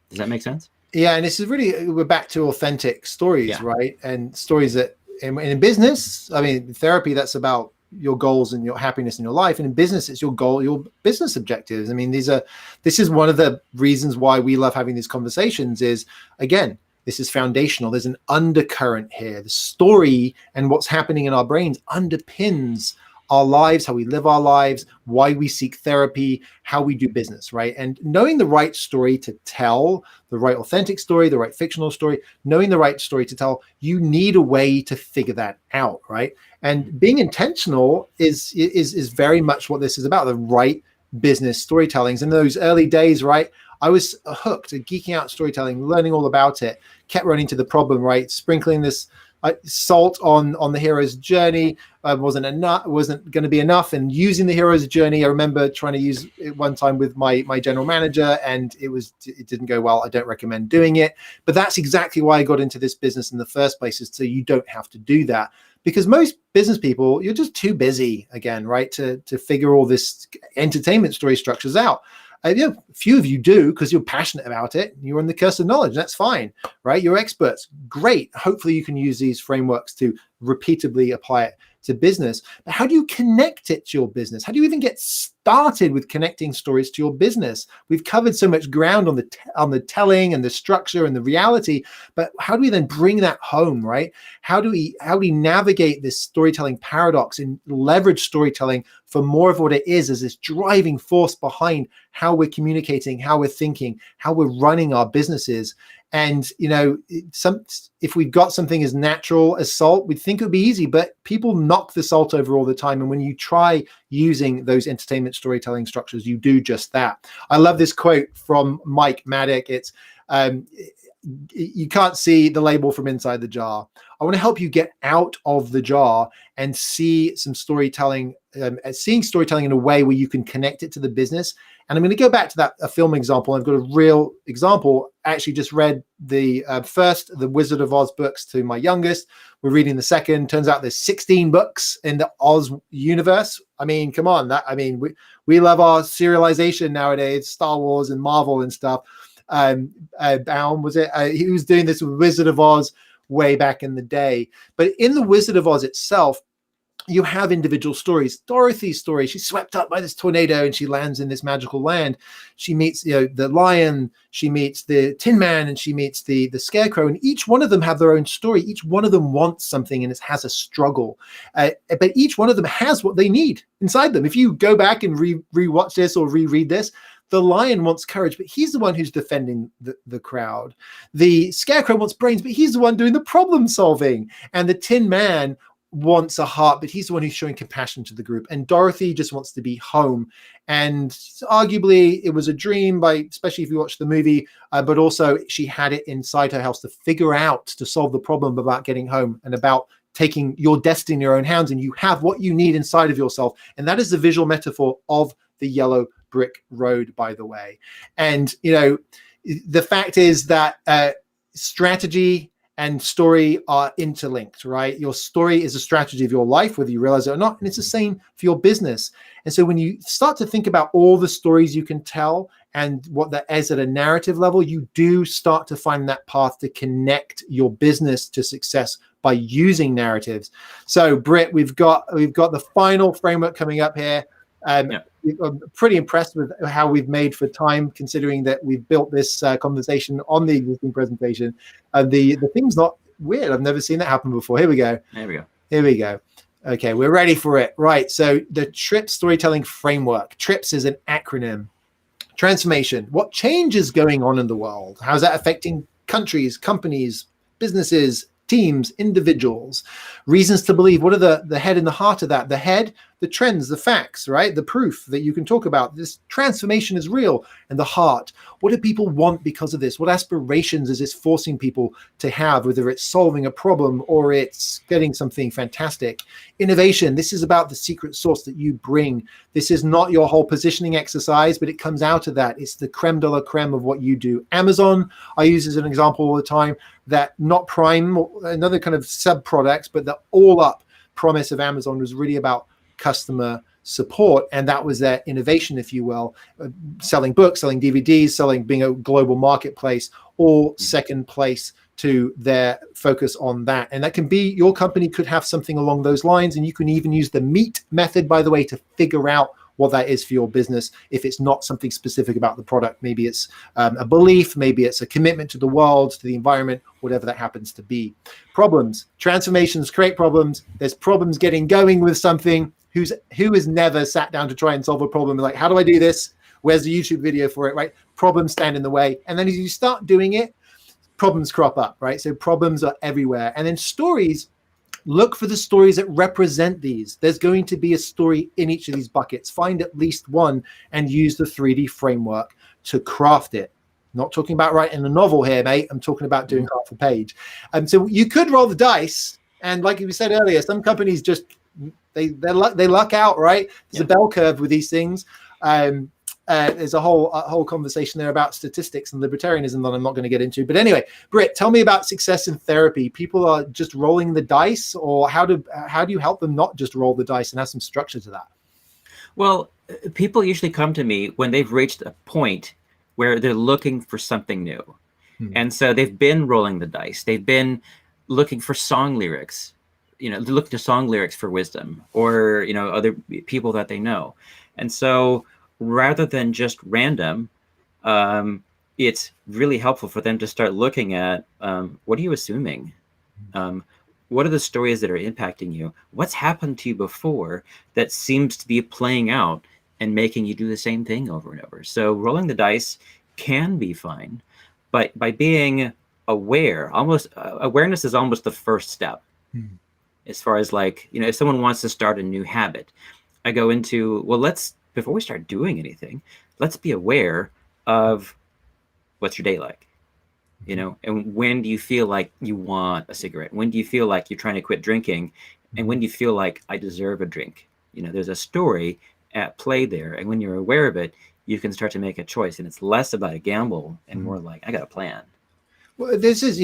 Does that make sense? Yeah, and this is really, we're back to authentic stories, right? And stories that in business, I mean, therapy, that's about your goals and your happiness in your life. And in business, it's your goal, your business objectives. I mean, this is one of the reasons why we love having these conversations is, again, this is foundational. There's an undercurrent here. The story and what's happening in our brains underpins our lives, how we live our lives, why we seek therapy, how we do business, right? And knowing the right story to tell, the right authentic story, the right fictional story, knowing the right story to tell, you need a way to figure that out, right? And being intentional is very much what this is about, the right business storytellings. In those early days, right, I was hooked at geeking out storytelling, learning all about it, kept running to the problem, right? Sprinkling this salt on the hero's journey wasn't going to be enough, and using the hero's journey, I remember trying to use it one time with my general manager, and it didn't go well. I don't recommend doing it, but that's exactly why I got into this business in the first place, is so you don't have to do that, because most business people, you're just too busy, again, right, to figure all this entertainment story structures out. A few of you do because you're passionate about it. You're in the curse of knowledge. That's fine, right? You're experts. Great. Hopefully you can use these frameworks to repeatedly apply it to business. But how do you connect it to your business? How do you even get started with connecting stories to your business? We've covered so much ground on the telling and the structure and the reality, but how do we then bring that home, right? How do we navigate this storytelling paradox and leverage storytelling for more of what it is as this driving force behind how we're communicating, how we're thinking, how we're running our businesses? And, if we've got something as natural as salt, we'd think it would be easy, but people knock the salt over all the time. And when you try using those entertainment storytelling structures, you do just that. I love this quote from Mike Maddock. It's, you can't see the label from inside the jar. I want to help you get out of the jar and see some storytelling, seeing storytelling in a way where you can connect it to the business. And I'm going to go back to a film example. I've got a real example. I actually just read the The Wizard of Oz books to my youngest. We're reading the second. Turns out there's 16 books in the Oz universe. I mean, come on. We love our serialization nowadays, Star Wars and Marvel and stuff. Baum, was it? He was doing this with Wizard of Oz way back in the day. But in the Wizard of Oz itself, you have individual stories. Dorothy's story, she's swept up by this tornado and she lands in this magical land. She meets the lion, she meets the Tin Man, and she meets the Scarecrow, and each one of them have their own story. Each one of them wants something and it has a struggle. But each one of them has what they need inside them. If you go back and rewatch this or reread this, the lion wants courage, but he's the one who's defending the crowd. The Scarecrow wants brains, but he's the one doing the problem solving. And the Tin Man wants a heart, but he's the one who's showing compassion to the group. And Dorothy just wants to be home. And arguably it was a dream, especially if you watch the movie, but also she had it inside her house to figure out, to solve the problem about getting home and about taking your destiny in your own hands. And you have what you need inside of yourself. And that is the visual metaphor of the yellow brick road, by the way. And, the fact is that strategy and story are interlinked, right? Your story is a strategy of your life, whether you realize it or not. And it's the same for your business. And so when you start to think about all the stories you can tell and what that is at a narrative level, you do start to find that path to connect your business to success by using narratives. So Britt, we've got the final framework coming up here. I'm pretty impressed with how we've made for time, considering that we've built this conversation on the existing presentation. The thing's not weird. I've never seen that happen before. Here we go. Here we go. Okay, we're ready for it. Right. So the TRIPS storytelling framework. TRIPS is an acronym. Transformation. What change is going on in the world? How's that affecting countries, companies, businesses, teams, individuals? Reasons to believe. What are the head and the heart of that? The head, the trends, the facts, right? The proof that you can talk about. This transformation is real. And the heart. What do people want because of this? What aspirations is this forcing people to have, whether it's solving a problem or it's getting something fantastic? Innovation. This is about the secret sauce that you bring. This is not your whole positioning exercise, but it comes out of that. It's the creme de la creme of what you do. Amazon, I use as an example all the time, that not Prime, another kind of sub-product, but the all-up promise of Amazon was really about customer support, and that was their innovation, if you will. Selling books, selling DVDs, being a global marketplace, all second place to their focus on that. And that can be, your company could have something along those lines. And you can even use the MEAT method, by the way, to figure out what that is for your business. If it's not something specific about the product, maybe it's a belief, maybe it's a commitment to the world, to the environment, whatever that happens to be. Problems, transformations create problems. There's problems getting going with something. Who has never sat down to try and solve a problem? Like, how do I do this? Where's the YouTube video for it, right? Problems stand in the way. And then as you start doing it, problems crop up, right? So problems are everywhere. And then stories, look for the stories that represent these. There's going to be a story in each of these buckets. Find at least one and use the 3D framework to craft it. Not talking about writing a novel here, mate. I'm talking about doing half a page. So you could roll the dice. And like we said earlier, some companies just, they luck out, right? There's a bell curve with these things. There's a whole conversation there about statistics and libertarianism that I'm not going to get into. But anyway, Britt, tell me about success in therapy. People are just rolling the dice, or how do you help them not just roll the dice and have some structure to that? Well, people usually come to me when they've reached a point where they're looking for something new. And so they've been rolling the dice. They've been looking for song lyrics, look to song lyrics for wisdom, or, other people that they know. And so rather than just random, it's really helpful for them to start looking at, what are you assuming? What are the stories that are impacting you? What's happened to you before that seems to be playing out and making you do the same thing over and over? So rolling the dice can be fine, but by being aware, awareness is almost the first step. As far as if someone wants to start a new habit, I go into, before we start doing anything, let's be aware of what's your day like, and when do you feel like you want a cigarette? When do you feel like you're trying to quit drinking? And when do you feel like I deserve a drink? There's a story at play there. And when you're aware of it, you can start to make a choice, and it's less about a gamble and more like, I got a plan. Well, this is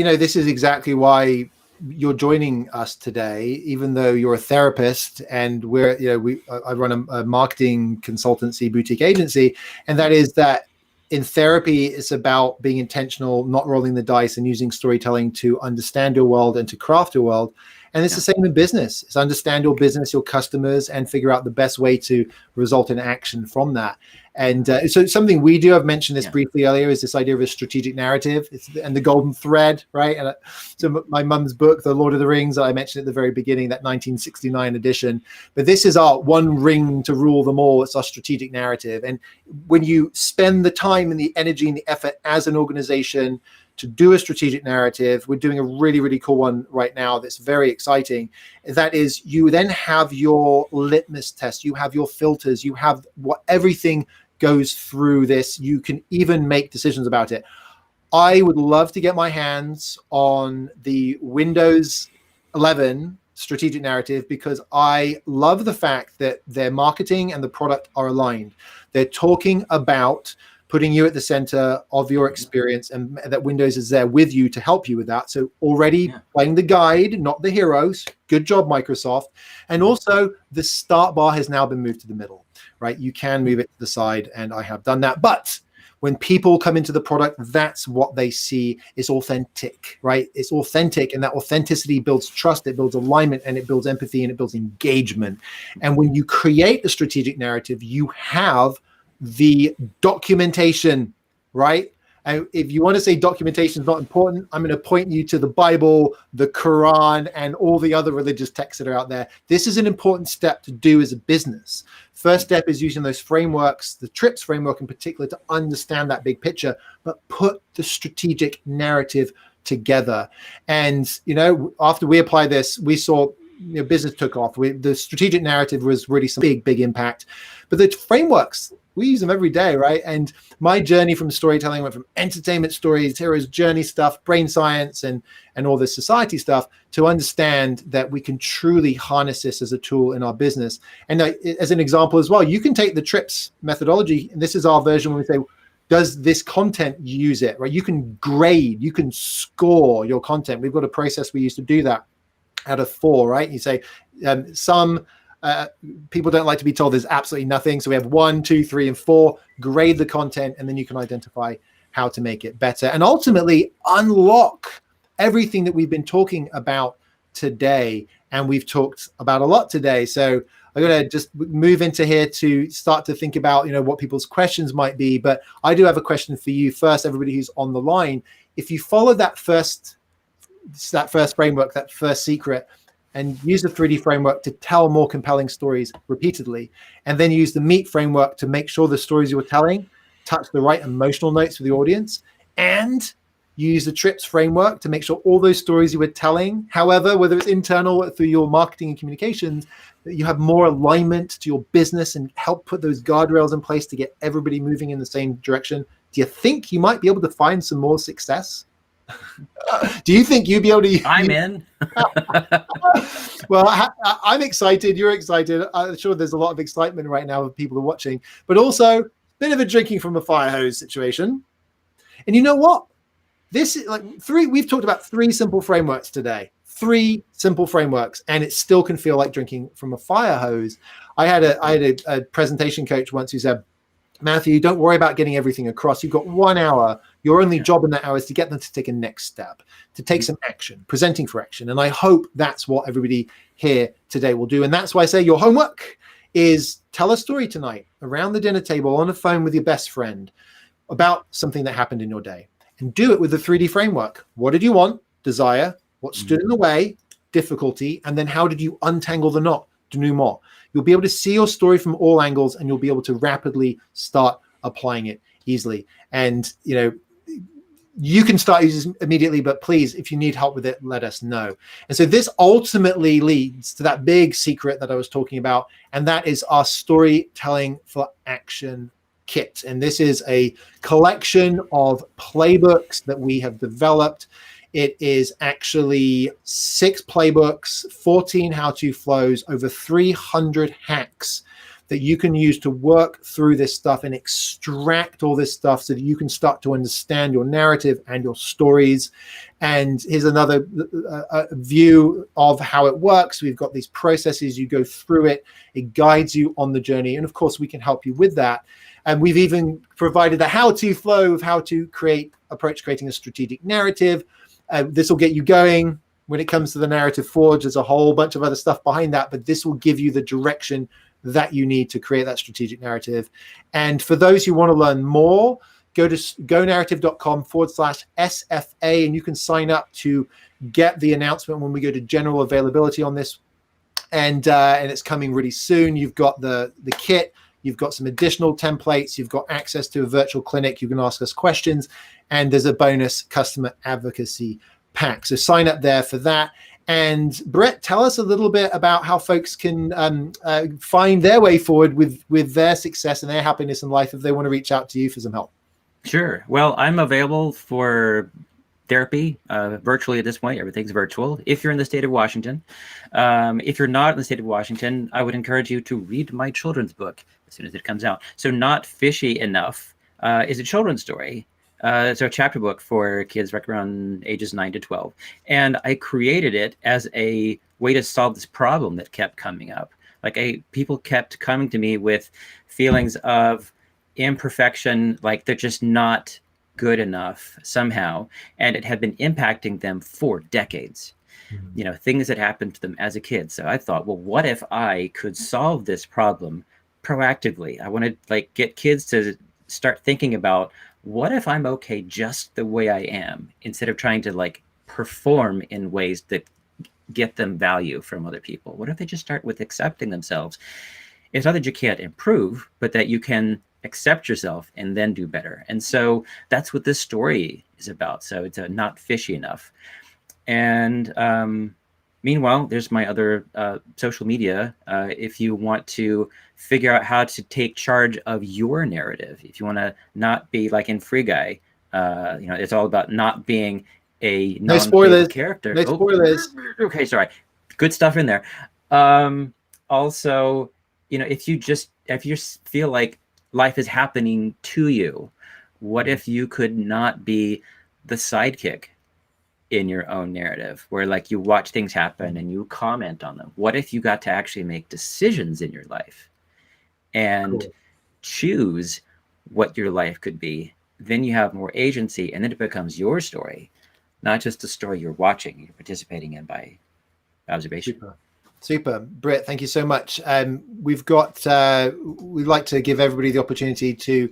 exactly why you're joining us today, even though you're a therapist, and I run a marketing consultancy boutique agency, and that is that in therapy, it's about being intentional, not rolling the dice, and using storytelling to understand your world and to craft your world. And it's the same in business. It's understand your business, your customers, and figure out the best way to result in action from that. And so something we do, I've mentioned this briefly earlier, is this idea of a strategic narrative and the golden thread, right? And so my mum's book, The Lord of the Rings, that I mentioned at the very beginning, that 1969 edition. But this is our one ring to rule them all. It's our strategic narrative. And when you spend the time and the energy and the effort as an organization to do a strategic narrative, we're doing a really, really cool one right now that's very exciting. That is, you then have your litmus test, you have your filters, you have what everything goes through this. You can even make decisions about it. I would love to get my hands on the Windows 11 strategic narrative, because I love the fact that their marketing and the product are aligned. They're talking about putting you at the center of your experience, and that Windows is there with you to help you with that. So already playing the guide, not the heroes. Good job, Microsoft. And also the start bar has now been moved to the middle, right? You can move it to the side, and I have done that. But when people come into the product, that's what they see. It's authentic, right? It's authentic, and that authenticity builds trust, it builds alignment, and it builds empathy, and it builds engagement. And when you create a strategic narrative, you have the documentation, right? And if you want to say documentation is not important, I'm going to point you to the Bible, the Quran, and all the other religious texts that are out there. This is an important step to do as a business. First step is using those frameworks, the TRIPS framework in particular, to understand that big picture, but put the strategic narrative together. And, after we applied this, we saw business took off. The strategic narrative was really some big impact. But the frameworks, we use them every day, right? And my journey from storytelling went from entertainment stories, hero's journey stuff, brain science, and all this society stuff, to understand that we can truly harness this as a tool in our business. And as an example as well, you can take the TRIPS methodology, and this is our version when we say, does this content use it, right? You can grade, you can score your content. We've got a process we use to do that out of 4, right? You say some people don't like to be told there's absolutely nothing. So we have 1, 2, 3, and 4, grade the content, and then you can identify how to make it better and ultimately unlock everything that we've been talking about today, and we've talked about a lot today. So I'm going to just move into here to start to think about, what people's questions might be. But I do have a question for you first, everybody who's on the line. If you follow that first framework, that first secret, and use the 3D framework to tell more compelling stories repeatedly, and then use the MEAT framework to make sure the stories you were telling touch the right emotional notes for the audience, and use the TRIPS framework to make sure all those stories you were telling, however, whether it's internal or through your marketing and communications, that you have more alignment to your business and help put those guardrails in place to get everybody moving in the same direction. Do you think you might be able to find some more success? Do you think you'd be able to? I'm in. Well, I'm excited. You're excited. I'm sure there's a lot of excitement right now with people who are watching, but also a bit of a drinking from a fire hose situation. And you know what? This is like we've talked about 3 simple frameworks today. 3 simple frameworks, and it still can feel like drinking from a fire hose. I had a presentation coach once who said, Matthew, don't worry about getting everything across. You've got 1 hour. Your only job in that hour is to get them to take a next step, to take some action, presenting for action. And I hope that's what everybody here today will do. And that's why I say your homework is tell a story tonight around the dinner table on the phone with your best friend about something that happened in your day. And do it with the 3D framework. What did you want? Desire. What stood in the way? Difficulty. And then how did you untangle the knot? Denouement. You'll be able to see your story from all angles, and you'll be able to rapidly start applying it easily. And, you can start using immediately, but please, if you need help with it, let us know. And so this ultimately leads to that big secret that I was talking about, and that is our storytelling for action kit. And this is a collection of playbooks that we have developed. It is actually 6 playbooks, 14 how-to flows, over 300 hacks that you can use to work through this stuff and extract all this stuff so that you can start to understand your narrative and your stories. And here's another view of how it works. We've got these processes. You go through it. It guides you on the journey. And of course, we can help you with that. And we've even provided a how-to flow of how to approach creating a strategic narrative. This will get you going. When it comes to the narrative forge, there's a whole bunch of other stuff behind that, but this will give you the direction that you need to create that strategic narrative. And for those who want to learn more, go to gonarrative.com/SFA, and you can sign up to get the announcement when we go to general availability on this. And it's coming really soon. You've got the kit. You've got some additional templates. You've got access to a virtual clinic. You can ask us questions. And there's a bonus customer advocacy pack. So sign up there for that. And Brett, tell us a little bit about how folks can find their way forward with their success and their happiness in life if they want to reach out to you for some help. Sure. Well, I'm available for therapy virtually at this point. Everything's virtual. If you're in the state of Washington, if you're not in the state of Washington, I would encourage you to read my children's book as soon as it comes out. So Not Fishy Enough is a children's story. It's a chapter book for kids right around ages 9 to 12. And I created it as a way to solve this problem that kept coming up. People kept coming to me with feelings of imperfection, like they're just not good enough somehow. And it had been impacting them for decades. Mm-hmm. Things that happened to them as a kid. So I thought, well, what if I could solve this problem proactively? I want to get kids to start thinking about, what if I'm okay just the way I am, instead of trying to perform in ways that get them value from other people? What if they just start with accepting themselves? It's not that you can't improve, but that you can accept yourself and then do better. And so that's what this story is about. So it's Not Fishy Enough. And meanwhile, there's my other social media. If you want to figure out how to take charge of your narrative, if you want to not be like in Free Guy, it's all about not being a non-playable character. No spoilers. Okay, sorry. Good stuff in there. Also, if you feel like life is happening to you, what if you could not be the sidekick in your own narrative, where you watch things happen and you comment on them? What if you got to actually make decisions in your life and choose what your life could be? Then you have more agency, and then it becomes your story. not just the story you're watching, you're participating in by observation. Super. Britt, thank you so much. We'd like to give everybody the opportunity to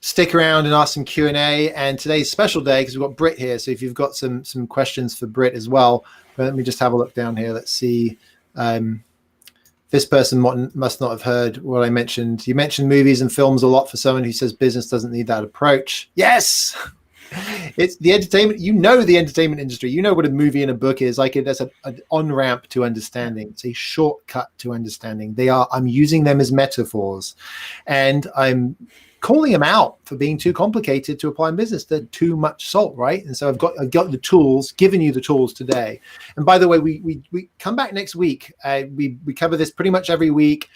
stick around and ask some Q&A. And today's a special day because we've got Britt here. So if you've got some questions for Britt as well, let me just have a look down here. Let's see. This person must not have heard what I mentioned. You mentioned movies and films a lot for someone who says business doesn't need that approach. Yes. It's the entertainment. The entertainment industry. You know what a movie and a book is like. That's an on-ramp to understanding. It's a shortcut to understanding. I'm using them as metaphors, and I'm calling them out for being too complicated to apply in business. They're too much salt, right? And so I've got the tools, given you the tools today. And by the way, we come back next week. We cover this pretty much every week,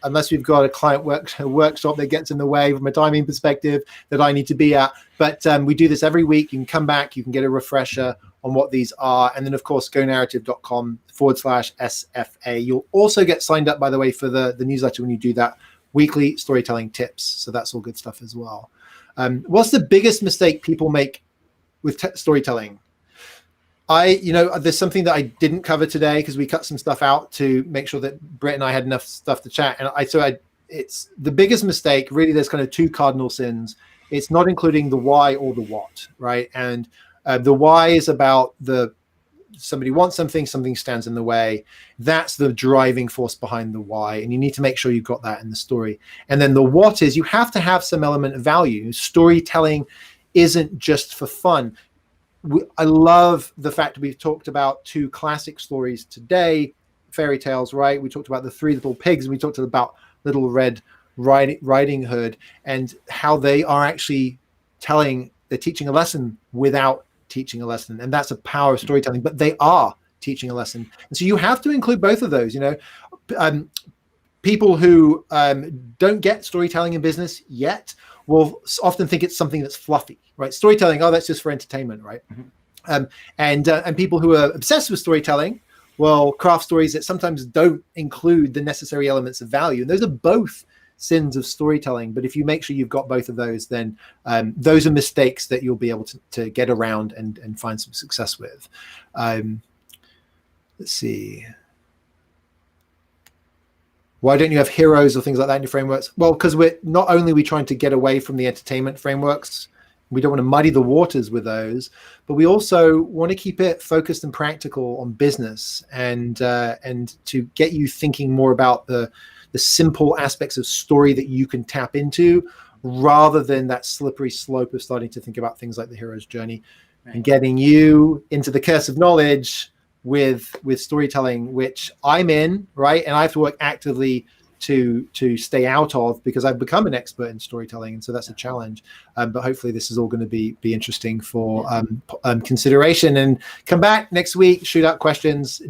unless we've got a client workshop that gets in the way from a timing perspective that I need to be at. But we do this every week. You can come back, you can get a refresher on what these are. And then, of course, gonarrative.com/SFA. You'll also get signed up, by the way, for the newsletter when you do that. Weekly storytelling tips. So that's all good stuff as well. What's the biggest mistake people make with storytelling? There's something that I didn't cover today because we cut some stuff out to make sure that Britt and I had enough stuff to chat. And it's the biggest mistake. Really, there's kind of two cardinal sins. It's not including the why or the what, right? And the why is about somebody wants something stands in the way. That's the driving force behind the why. And you need to make sure you've got that in the story. And then the what is you have to have some element of value. Storytelling isn't just for fun. I love the fact we've talked about two classic stories today, fairy tales, right? We talked about the Three Little Pigs, and we talked about Little Red Riding Hood, and how they are actually they're teaching a lesson without teaching a lesson. And that's a power of storytelling, but they are teaching a lesson. And so you have to include both of those. People who don't get storytelling in business yet will often think it's something that's fluffy, right? Storytelling, that's just for entertainment, right? Mm-hmm. And people who are obsessed with storytelling will craft stories that sometimes don't include the necessary elements of value. And those are both sins of storytelling. But if you make sure you've got both of those, then those are mistakes that you'll be able to get around and find some success with. Let's see. Why don't you have heroes or things like that in your frameworks? Well, because we're not only we trying to get away from the entertainment frameworks, we don't want to muddy the waters with those, but we also want to keep it focused and practical on business and to get you thinking more about the simple aspects of story that you can tap into, rather than that slippery slope of starting to think about things like the hero's journey, right, and getting you into the curse of knowledge with storytelling, which I'm in, right? And I have to work actively to stay out of, because I've become an expert in storytelling. And so that's a challenge. But hopefully this is all going to be interesting for consideration. And come back next week, shoot out questions,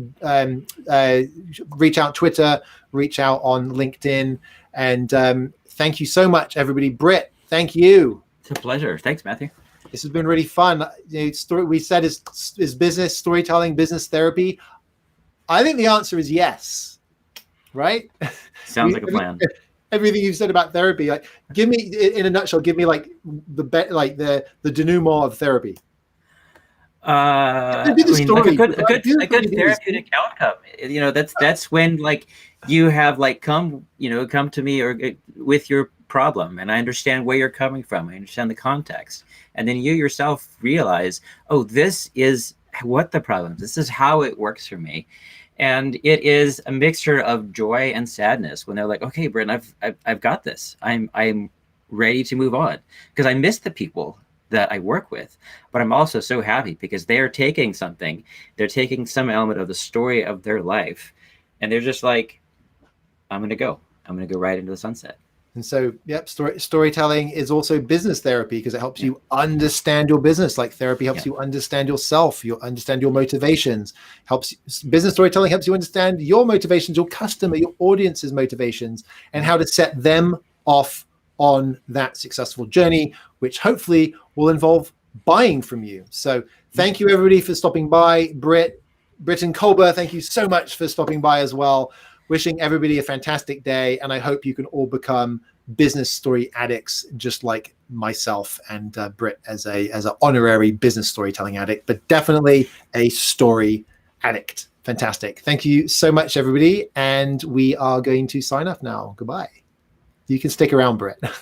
reach out Twitter, reach out on LinkedIn. And thank you so much, everybody. Britt, thank you. It's a pleasure. Thanks, Matthew. This has been really fun. We said is business storytelling, business therapy? I think the answer is yes. Right? Sounds like a plan. Everything you've said about therapy, like, give me in a nutshell. Give me like the denouement of therapy. I mean, like a good therapeutic outcome. That's when like you have like come to me or with your problem, and I understand where you're coming from. I understand the context, and then you yourself realize, oh, this is what the problem is. This is how it works for me. And it is a mixture of joy and sadness when they're like, okay, Britain, I've got this. I'm ready to move on, because I miss the people that I work with, but I'm also so happy because they're taking something. They're taking some element of the story of their life, and they're just like, I'm going to go right into the sunset. And so, yep, storytelling is also business therapy, because it helps you understand your business. Like therapy helps you understand yourself, you understand your motivations. Business storytelling helps you understand your motivations, your customer, your audience's motivations, and how to set them off on that successful journey, which hopefully will involve buying from you. So thank you, everybody, for stopping by. Briton Kolber, thank you so much for stopping by as well. Wishing everybody a fantastic day, and I hope you can all become business story addicts, just like myself and Britt as an honorary business storytelling addict, but definitely a story addict. Fantastic. Thank you so much, everybody. And we are going to sign off now. Goodbye. You can stick around, Britt.